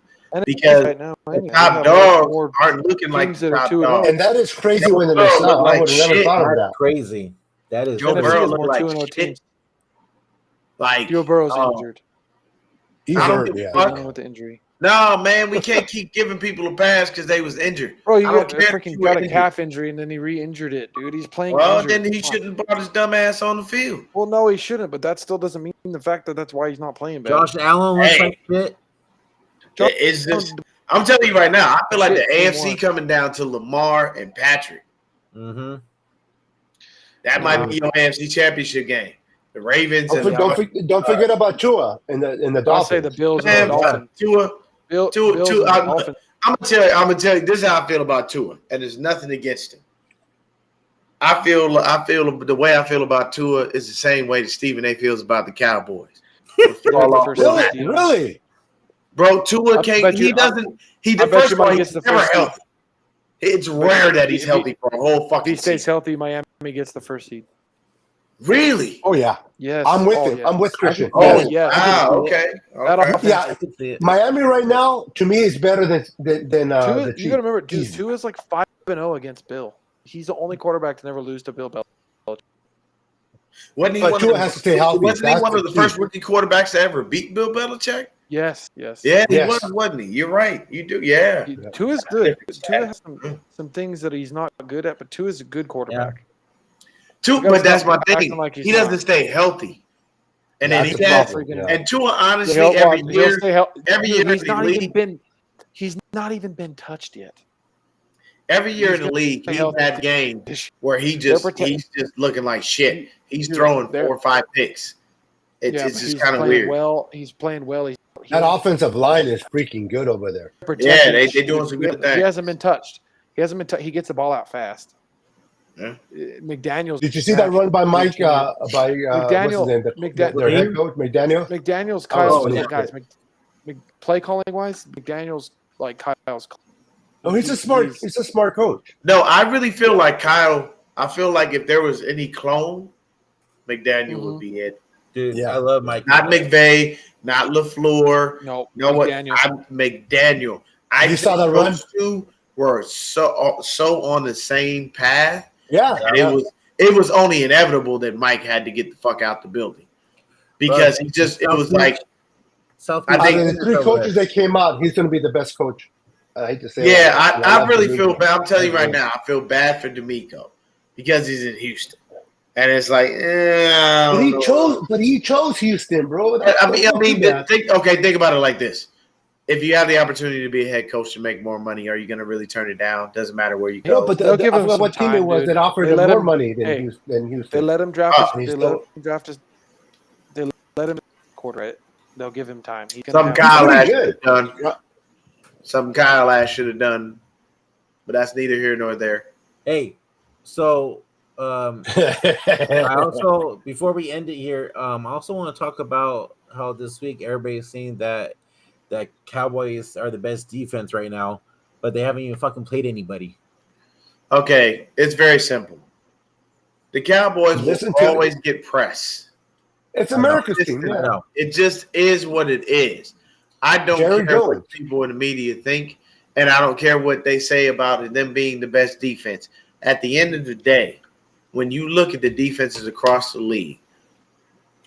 Because right now, the top dogs aren't looking like the top dogs. And that is crazy when they're not. I would have never thought of that. Crazy. That is Joe Burrow look like shit. Like Joe Burrow's injured. He's hurt, yeah. With the injury. No, man, we can't keep giving people a pass because they was injured. Bro, you got a calf injury and then he re-injured it, dude. He's playing. Well, then he shouldn't have brought his dumb ass on the field. Well, no, he shouldn't, but that still doesn't mean the fact that that's why he's not playing bad. Josh Allen looks like shit. It's just, I'm telling you right now, I feel like the AFC coming down to Lamar and Patrick. Mm-hmm. That might be your AFC championship game. The Ravens don't forget about Tua and the Dolphins. I'll say the Bills and the Dolphins. I'm gonna tell you this is how I feel about Tua, and there's nothing against him. I feel the way I feel about Tua is the same way that Stephen A feels about the Cowboys. Really? Bro, Tua can't. He doesn't. First of all, he's never healthy. It's rare that he's healthy for a whole fucking season. If he stays healthy, Miami gets the first seed. Really? Oh yeah. Yes. I'm with him. I'm with Christian. Oh yeah. Okay. Yeah. Miami right now to me is better than the Chiefs. You gotta remember, dude. Tua is like 5-0 against Bill. He's the only quarterback to never lose to Bill Belichick. Tua has to stay healthy. Wasn't he one of the first rookie quarterbacks to ever beat Bill Belichick? Yes. Yeah, he was, wasn't he? You're right. You do. Yeah. Tua is good. Tua has some things that he's not good at, but Tua is a good quarterback. But that's my thing. Like he doesn't stay healthy, and then he has. And Tua, honestly, every year he's not even been touched yet. Every year in the league, he's had games where he's just looking like shit. He's throwing 4 or 5 picks. It's just kind of weird. He's playing well. That offensive line is freaking good over there. Yeah, they're doing some good things. He hasn't been touched. He gets the ball out fast. Yeah. McDaniels. Did you see that run by Mike? McDaniel, their head coach, McDaniel. McDaniel's Kyle's guys. Play calling wise, McDaniel's like Kyle's. Oh, he's a smart coach. No, I really feel like Kyle. I feel like if there was any clone, McDaniel would be it. Dude, yeah, I love Mike. Not McVay, not LaFleur. No, McDaniel. McDaniel. You saw that run? Two were so on the same path. Yeah, it was only inevitable that Mike had to get the fuck out the building because it was like. I think the 3 coaches that came out, he's going to be the best coach. I hate to say. Yeah, I really feel bad. I'm telling you right now, I feel bad for D'Amico because he's in Houston, and it's like, but he chose Houston, bro. Think about it like this: if you have the opportunity to be a head coach to make more money, are you going to really turn it down? Doesn't matter where you go. No, but what team it was that offered him more money than Houston? They let him draft. They let him quarter it. They'll give him time. Something Kyle Ash should have done, but that's neither here nor there. Hey, so I also, before we end it here, I also want to talk about how this week everybody's saying that Cowboys are the best defense right now, but they haven't even fucking played anybody. Okay, it's very simple. The Cowboys will always get press. It's America's team. Yeah. It just is what it is. I don't care what people in the media think, and I don't care what they say about them being the best defense. At the end of the day, when you look at the defenses across the league,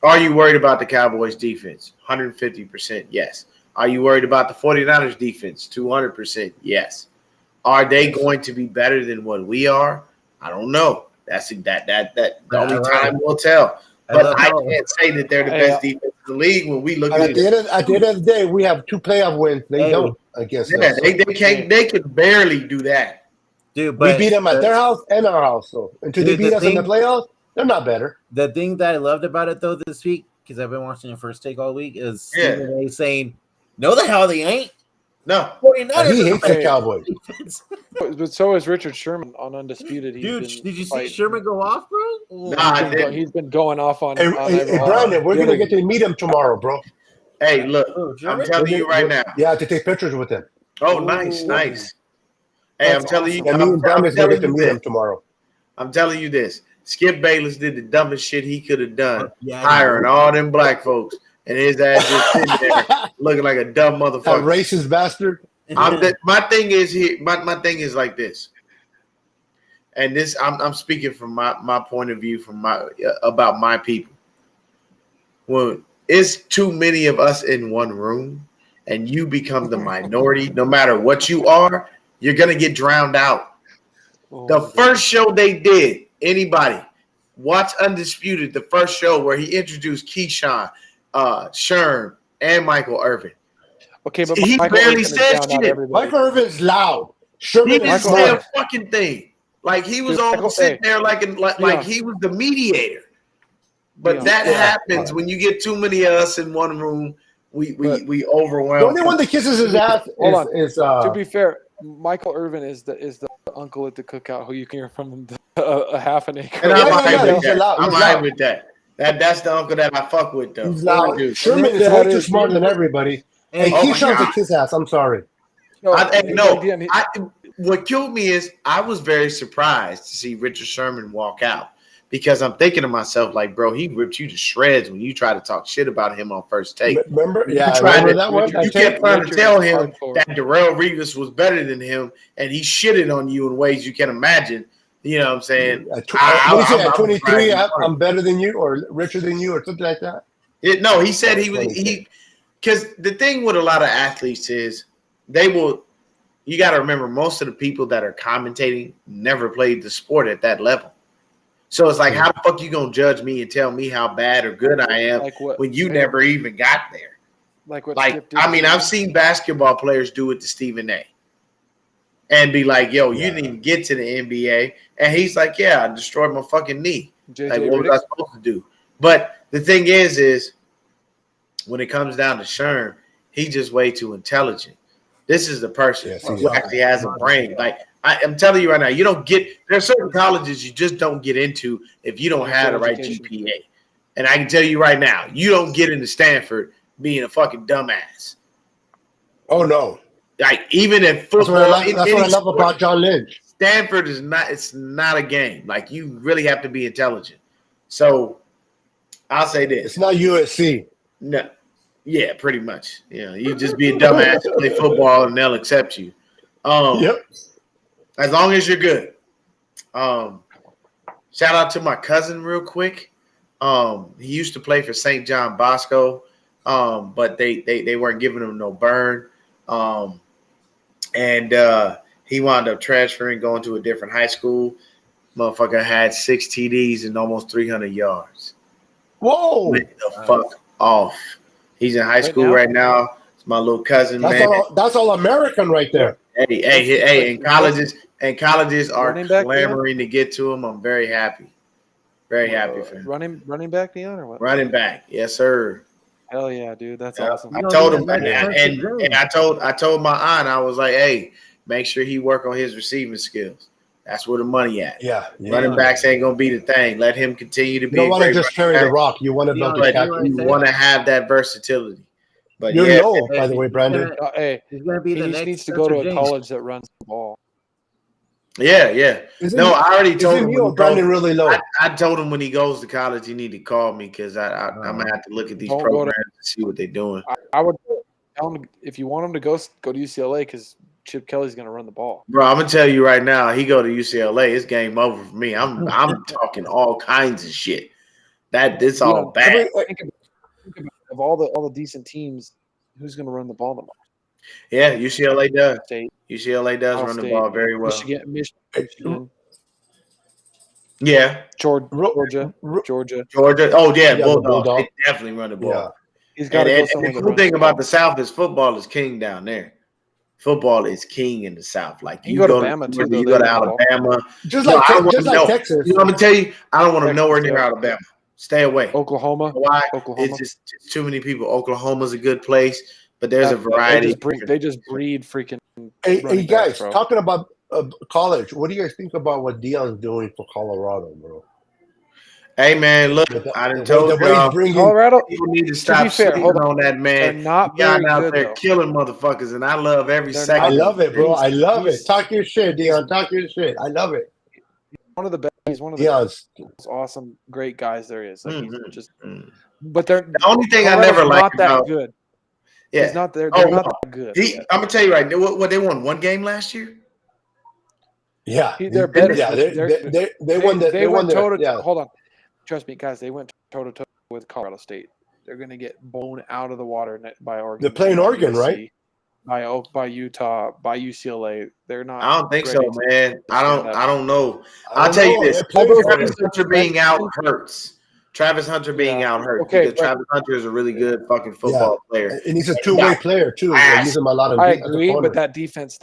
are you worried about the Cowboys' defense? 150%, yes. Are you worried about the 49ers' defense? 200%, yes. Are they going to be better than what we are? I don't know. That's the only time will tell. But I can't say that they're the best defense in the league when we look at it. At the end of the day, we have 2 playoff wins. They don't against us. They can barely do that. dude. We But beat them at their house and our house. So until they beat us in the playoffs, they're not better. The thing that I loved about it though this week, because I've been watching the First Take all week, is Stephen A. saying, "No, the hell they ain't." No, 49ers he hates the Cowboys. But so is Richard Sherman on Undisputed. Dude, did you see Sherman go off, bro? Nah, he's been going off on. Hey, Brandon, we're gonna get to meet him tomorrow, bro. Hey, look, I'm telling you right now. Yeah, to take pictures with him. Oh, nice. Hey, I'm telling you. Yeah, me and Brandon's gonna get to meet him tomorrow. I'm telling you this. Skip Bayless did the dumbest shit he could have done, Yeah, hiring all them black folks, and his ass just sitting there looking like a dumb motherfucker. That racist bastard. My thing is here. My thing is like this, and this I'm speaking from my point of view about my people. When it's too many of us in one room, and you become the minority, no matter what you are, you're gonna get drowned out. The first show they did, anybody watch Undisputed, the first show where he introduced Keyshawn, Sherm, and Michael Irvin. Okay, but he barely said shit. Michael Irvin's loud. Sherman he didn't say a fucking thing. Like he was almost sitting there like he was the mediator. But that happens when you get too many of us in one room. We overwhelm. The only one that kisses his ass is to be fair, Michael Irvin is the uncle at the cookout who you can hear from a half an acre. And I'm fine with that. That's the uncle that I fuck with though. He's loud. Sherman is way too smart than everybody. And Keyshawn's a kiss ass. I'm sorry. What killed me is I was very surprised to see Richard Sherman walk out because I'm thinking to myself, like, bro, he ripped you to shreds when you try to talk shit about him on First Take. Remember? Yeah, you kept trying to tell him that Darrell Revis was better than him, and he shitted on you in ways you can imagine. You know what I'm saying? What do you say? At 23, I'm better than you or richer than you or something like that? He said he because the thing with a lot of athletes is you got to remember most of the people that are commentating never played the sport at that level. So it's like, how the fuck you going to judge me and tell me how bad or good I am when you never even got there? I've seen basketball players do it to Stephen A. And be like, yo, you didn't even get to the NBA. And he's like, yeah, I destroyed my fucking knee. Like, what was I supposed to do? But the thing is when it comes down to Sherm, he's just way too intelligent. This is the person who actually has a brain. Like, I'm telling you right now, there's certain colleges you just don't get into if you don't have the right GPA. And I can tell you right now, you don't get into Stanford being a fucking dumbass. Oh, no. Like, even in football. That's what I love about John Lynch. Stanford it's not a game. Like, you really have to be intelligent. So, I'll say this. It's not USC. No. Yeah, pretty much. Yeah, you just be a dumbass and play football and they'll accept you. As long as you're good. Shout out to my cousin real quick. He used to play for St. John Bosco, but they weren't giving him no burn. And he wound up transferring, going to a different high school. Motherfucker had 6 TDs and almost 300 yards. Whoa! Went the fuck off. He's in high school right now. It's my little cousin, That's all American right there. Hey, and colleges are clamoring to get to him. I'm very happy. Very happy for him. Running back, Deon, or what? Running back. Yes, sir. Hell yeah, dude. That's awesome. I told him, and I told my aunt, I was like, hey, make sure he work on his receiving skills. That's where the money at. Yeah. Running backs ain't gonna be the thing. Let him continue to be. You don't want to just carry the rock. You want to build the captain. You want to have that versatility. But by the way, Brandon. He's gonna be he needs to go to a college that runs the ball. Yeah. I already told him. Brandon really low. I told him when he goes to college, he need to call me because I'm gonna have to look at these programs and see what they're doing. I would tell him if you want him to go to UCLA because Chip Kelly's gonna run the ball. Bro, I'm gonna tell you right now, he go to UCLA, it's game over for me. I'm talking all kinds of shit. It's all bad. Think about of all the decent teams, who's gonna run the ball the most? Yeah, UCLA does. UCLA does run the ball very well. Michigan. Yeah. Georgia. Oh yeah, Bulldogs. They definitely run the ball. Yeah. He's got to go and the cool thing about the South is football is king down there. football is king in the South. Like you go to Bama too, you go to Alabama. Just like Texas. You know what I'm telling you? I don't want to Texas, nowhere near Alabama. Stay away. Oklahoma. Why? Oklahoma. It's just too many people. Oklahoma's a good place, but there's a variety. They just breed freaking. Hey guys, backs, talking about college, what do you guys think about what Deon's doing for Colorado, bro? Hey man, look, I done told y'all, Colorado. People need to stop sleeping on that man. They're not Deon very out good, there though. killing motherfuckers, and I love every second. I love it, bro. I love it. Talk your shit, Deon. Talk your shit. I love it. One of the best. He's one of the most awesome, great guys there is. Like he's just. But they're the only thing I never liked about that good. Yeah, he's not there. They're not that good. I'm gonna tell you right now. What they won one game last year? Yeah, they're better. Yeah, they won. They won. Hold on, trust me, guys. They went toe to toe with Colorado State. They're gonna get blown out of the water by Oregon. They're playing Oregon, right? By Utah, by UCLA. They're not. I don't think so, man. I don't know. I'll tell you this: Travis Hunter being out hurts. Travis Hunter being out hurts because Travis Hunter is a really good fucking football player, and he's a two-way player too. They use him a lot. I agree, but that defense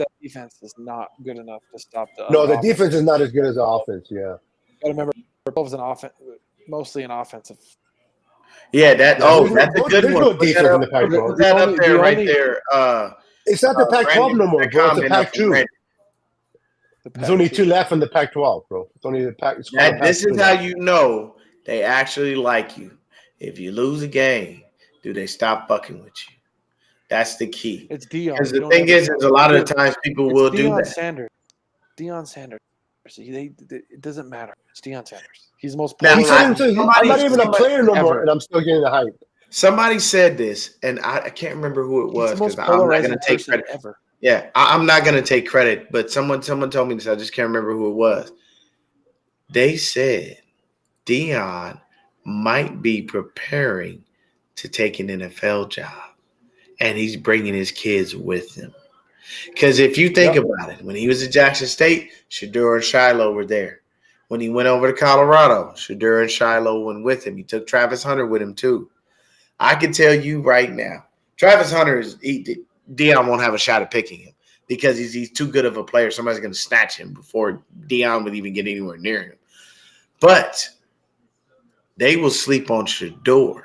is not good enough to stop the. No, the defense is not as good as the offense. Yeah, gotta remember, both an offense, mostly an offensive. Yeah, that's a good one. No defense in the Pac-12. Put that up there, right there. It's not the Pac-12 no more, bro. It's the Pac-2. There's only two left in the Pac-12, bro. It's only the Pac. This is how you know they actually like you. If you lose a game, do they stop fucking with you? That's the key. It's Deon. Because the thing is a lot of the times people will do that. Deon Sanders. It doesn't matter. It's Deon Sanders. He's the most. I'm not even a player no more, and I'm still getting the hype. Somebody said this, and I can't remember who it was because I'm not going to take credit. Ever. Yeah, I'm not going to take credit, but someone told me this. I just can't remember who it was. They said Deon might be preparing to take an NFL job, and he's bringing his kids with him. Because if you think about it, when he was at Jackson State, Shedeur and Shiloh were there. When he went over to Colorado, Shedeur and Shiloh went with him. He took Travis Hunter with him too. I can tell you right now, Travis Hunter Deon won't have a shot at picking him because he's too good of a player. Somebody's going to snatch him before Deon would even get anywhere near him. But they will sleep on Shedeur,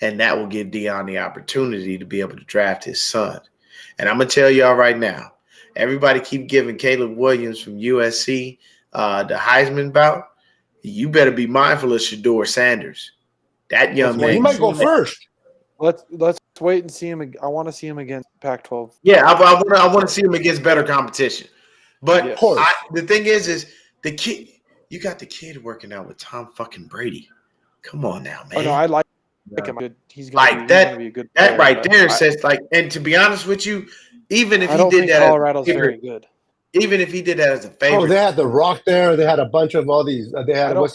and that will give Deon the opportunity to be able to draft his son. And I'm going to tell y'all right now, everybody keep giving Caleb Williams from USC the Heisman bout. You better be mindful of Shedeur Sanders. That young man. He might go first. Let's wait and see him. I want to see him against Pac-12. Yeah, I want to see him against better competition. But the thing is the kid. You got the kid working out with Tom fucking Brady. Come on now, man. Oh, no, I like him. He's gonna be a good player. That right there says like. And to be honest with you, even if he did that, Colorado's very good. Even if he did that as a favorite. Oh, they had The Rock there. They had a bunch of all these. They had No,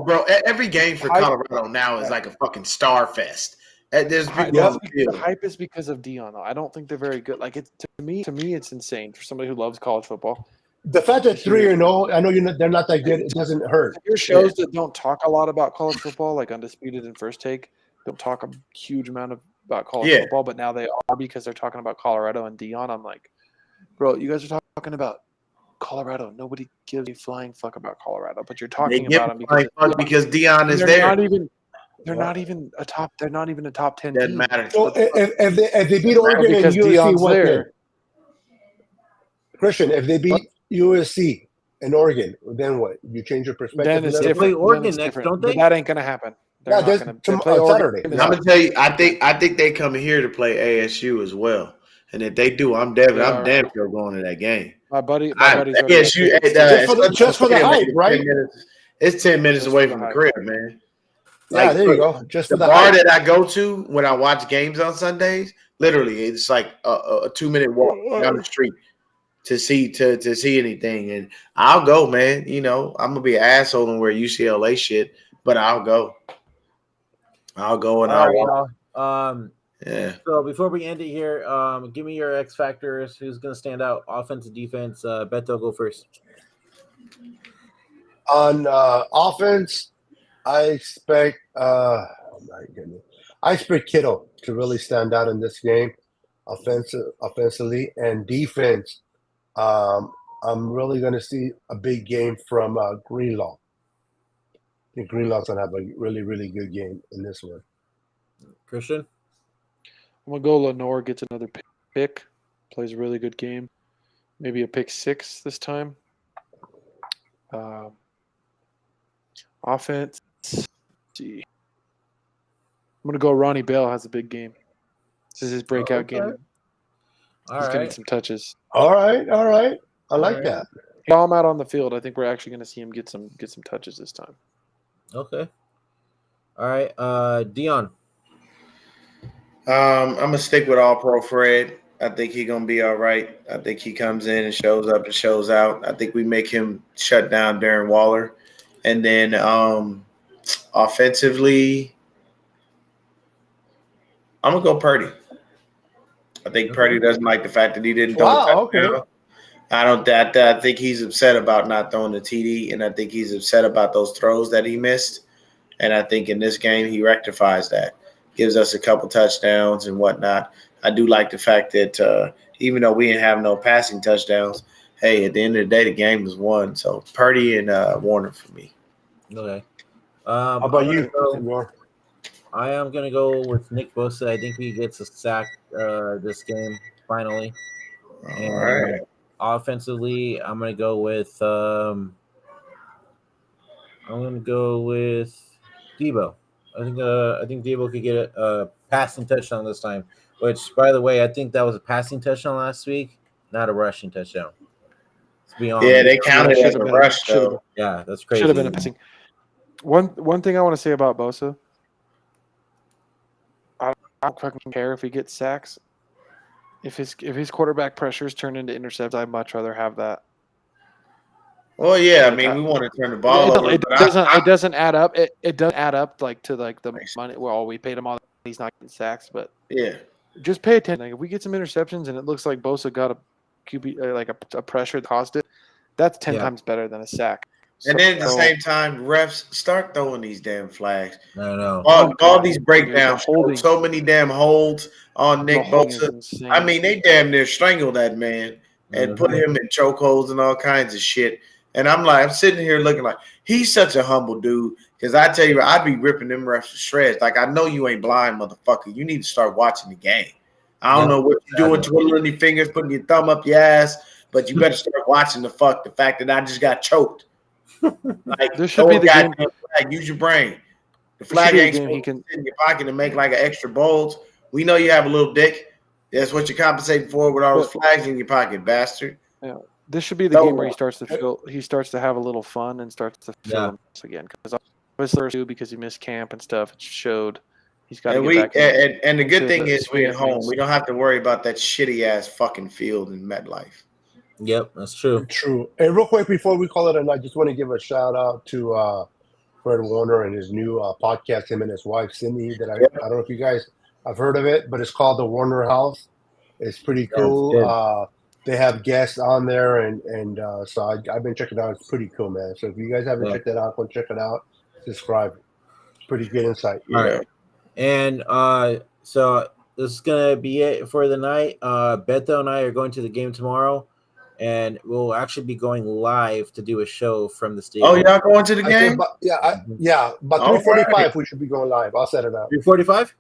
bro. Every game for Colorado now is like a fucking star fest. There's the hype is because of Deon. Though. I don't think they're very good. Like to me, it's insane for somebody who loves college football. The fact that 3-0, I know they're not that good. It doesn't hurt. Your shows that don't talk a lot about college football, like Undisputed and First Take, don't talk a huge amount about college football, but now they are because they're talking about Colorado and Deon. I'm like, bro, you guys are talking about Colorado. Nobody gives a flying fuck about Colorado, but you're talking about them because Deon is there. They're not even a top 10 Doesn't team. matter. So if they beat Oregon and USC, what then? Christian, if they beat USC and Oregon, then what? You change your perspective. Then it's different. They play Oregon next, don't they? But that ain't gonna happen. They're not gonna play Saturday. I'm gonna tell you, I think they come here to play ASU as well. And if they do, I'm damn sure going to that game. My buddy's ASU just for the hype, right? It's 10 minutes away from the crib, man. Yeah, there you go. Just for the bar that I go to when I watch games on Sundays, literally, it's like a 2-minute walk down the street to see anything. And I'll go, man. You know, I'm gonna be an asshole and wear UCLA shit, but I'll go. I'll go and I'll walk. Yeah. So before we end it here, give me your X factors. Who's going to stand out? Offense, defense. Beto, go first. On offense, I expect. I expect Kittle to really stand out in this game. offensively, and defense. I'm really going to see a big game from Greenlaw. I think Greenlaw's going to have a really, really good game in this one. Christian? I'm going to go Lenore, gets another pick, plays a really good game. Maybe a pick 6 this time. Offense, let's see. I'm going to go Ronnie Bell has a big game. This is his breakout game. He's getting some touches. All right. I like that. While I'm out on the field, I think we're actually going to see him get some touches this time. Okay. All right. Deon. I'm gonna stick with All Pro Fred. I think he's gonna be all right. I think he comes in and shows up and shows out. I think we make him shut down Darren Waller, and then offensively, I'm gonna go Purdy. I think Purdy doesn't like the fact that he didn't throw the touchdown. I think he's upset about not throwing the TD, and I think he's upset about those throws that he missed. And I think in this game he rectifies that, gives us a couple touchdowns and whatnot. I do like the fact that even though we didn't have no passing touchdowns, hey, at the end of the day, the game was won. So Purdy and Warner for me. Okay. How about you, Senor? I am going to go with Nick Bosa. I think he gets a sack this game, finally. All right. Offensively, I'm going to go with Debo. I think Debo could get a passing touchdown this time. Which, by the way, I think that was a passing touchdown last week, not a rushing touchdown. Yeah, they counted it as a rush, though. Yeah, that's crazy. Should have been a passing. One thing I want to say about Bosa, I don't fucking care if he gets sacks. If his quarterback pressures turn into intercepts, I'd much rather have that. Well, yeah, I mean, we want to turn the ball over. It doesn't add up. It doesn't add up to the money. Well, we paid him all. He's not getting sacks, but yeah, just pay attention. Like, if we get some interceptions and it looks like Bosa got a QB like a pressure that caused it, that's 10 times better than a sack. And then at the same time, refs start throwing these damn flags. No. All these breakdowns, so many damn holds on Nick Bosa. I mean, they damn near strangled that man and put him in chokeholds and all kinds of shit. And I'm sitting here looking like he's such a humble dude. Because I tell you, I'd be ripping them refs to shreds. Like, I know you ain't blind, motherfucker. You need to start watching the game. I don't know what you're doing, twiddling your fingers, putting your thumb up your ass, but you better start watching the fact that I just got choked. Like, this should be the game. Flag. Use your brain. The flag ain't supposed to sit in your pocket and make like an extra bulge. We know you have a little dick. That's what you're compensating for with all those flags in your pocket, bastard. Yeah. This should be the game where he starts to have a little fun and starts to feel again. Because because he missed camp and stuff, it showed he's got to get back. And the good thing is we're at home. We don't have to worry about that shitty ass fucking field in MetLife. Yep, that's true. True. And real quick before we call it a night, I just want to give a shout out to Fred Warner and his new podcast, him and his wife Cindy. That I don't know if you guys have heard of it, but it's called The Warner House. It's pretty cool. They have guests on there, and so I've been checking it out. It's pretty cool, man. So if you guys haven't checked that out, go check it out. Subscribe. It's pretty good insight. All right. And so this is gonna be it for the night. Beto and I are going to the game tomorrow, and we'll actually be going live to do a show from the stadium. Oh, y'all going to the game? About 3:45 we should be going live. I'll set it up. 3:45?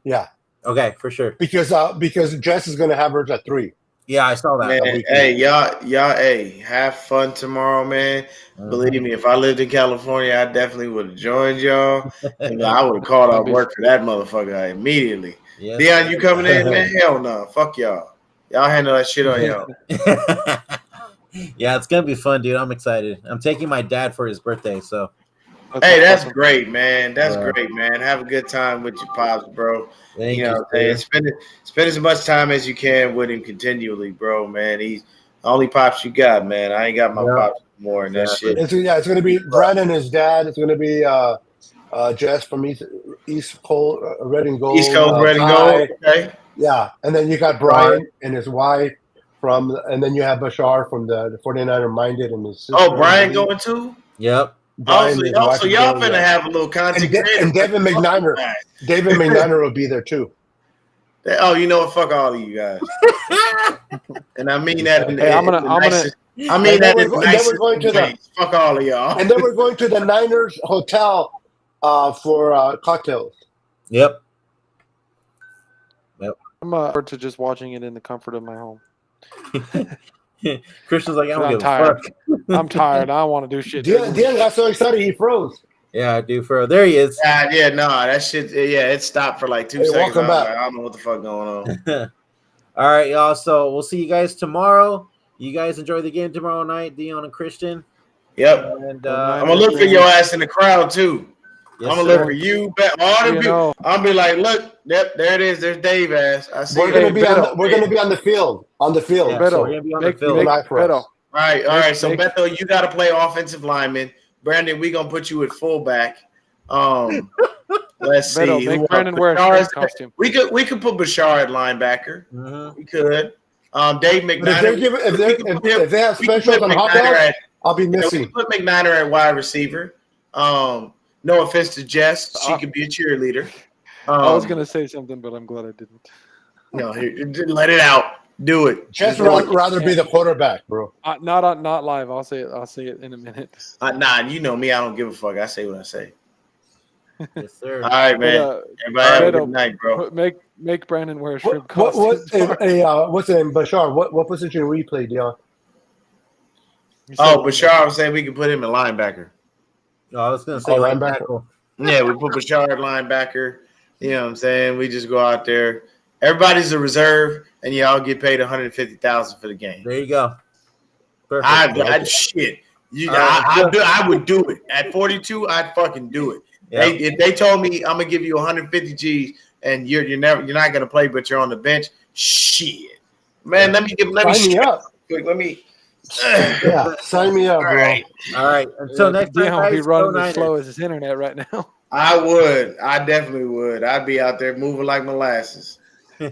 Yeah. Okay, for sure. Because Jess is gonna have hers at 3. Yeah, I saw that. Man, hey, y'all, have fun tomorrow, man. Believe me, if I lived in California, I definitely would have joined y'all. And I would have called out work for that motherfucker immediately. Yes. Deon, you coming in, man? Hell no. Fuck y'all. Y'all handle that shit on y'all. Yeah, it's going to be fun, dude. I'm excited. I'm taking my dad for his birthday, so. Hey, that's great, man. That's great, man. Have a good time with your pops, bro. Thank you. Know, man, spend as much time as you can with him continually, bro, man. He's the only pops you got, man. I ain't got my pops more and that shit. It's going to be Brandon, his dad. It's going to be Jess from East Coast, Red and Gold. East Coast, Red and Gold, okay. Yeah, and then you got Brian and his wife and then you have Bashar from the 49er Minded and his sister. Oh, Brian going too? Yep. So y'all finna have a little content. And David McNiner will be there too. Oh, you know what? Fuck all of you guys. And I mean that. I mean that in the nicest ways. Fuck all of y'all. And then we're going to the Niners hotel for cocktails. Yep. I'm forward to just watching it in the comfort of my home. Christian's like, I'm tired. I'm tired. I don't want to do shit. Deon got so excited he froze. Yeah, dude. There he is. That shit. Yeah, it stopped for like 2 seconds. I don't know what the fuck going on. All right, y'all. So we'll see you guys tomorrow. You guys enjoy the game tomorrow night, Deon and Christian. Yep. And I'm gonna look for your ass in the crowd too. Yes, I'm gonna look for you. All the people. I'm be like, look, yep, there it is. There's Dave ass. I see. We're gonna be on the field. On the field. Yeah, Beto. So we're gonna be on the field. Beto. All right. So Beto, you got to play offensive lineman. Brandon, we gonna put you at fullback. Let's see. Beto, make Brandon wear a costume. We could put Bashar at linebacker. Mm-hmm. We could. Dave McMahon. If they have specials on hot dogs, I'll be missing. We put McMahon at wide receiver. No offense to Jess, she could be a cheerleader. I was gonna say something, but I'm glad I didn't. No, let it out. Do it. Jess would rather be the quarterback, bro. Not live. I'll say it in a minute. Nah, you know me. I don't give a fuck. I say what I say. Yes, sir. All right, man. Everybody have a good night, bro. Make Brandon wear a shrimp costume. What's the name? Bashar, what position will you play, Deon? Bashar, I was saying we could put him at linebacker. No, I was going to say linebacker. Yeah, we put Bashar at linebacker. You know what I'm saying? We just go out there. Everybody's a reserve, and y'all get paid $150,000 for the game. There you go. Perfect. I would do it. At 42, I'd fucking do it. Yeah. If they told me I'm gonna give you 150 G's and you're not gonna play, but you're on the bench, shit, man. Let me sign me up. Let me. Sign me up, All right. Until next time, guys, he's running as slow as his internet right now. I would. I definitely would. I'd be out there moving like molasses. All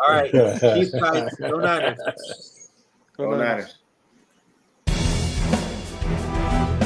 right. Peace, guys. Go Niners. Go Niners.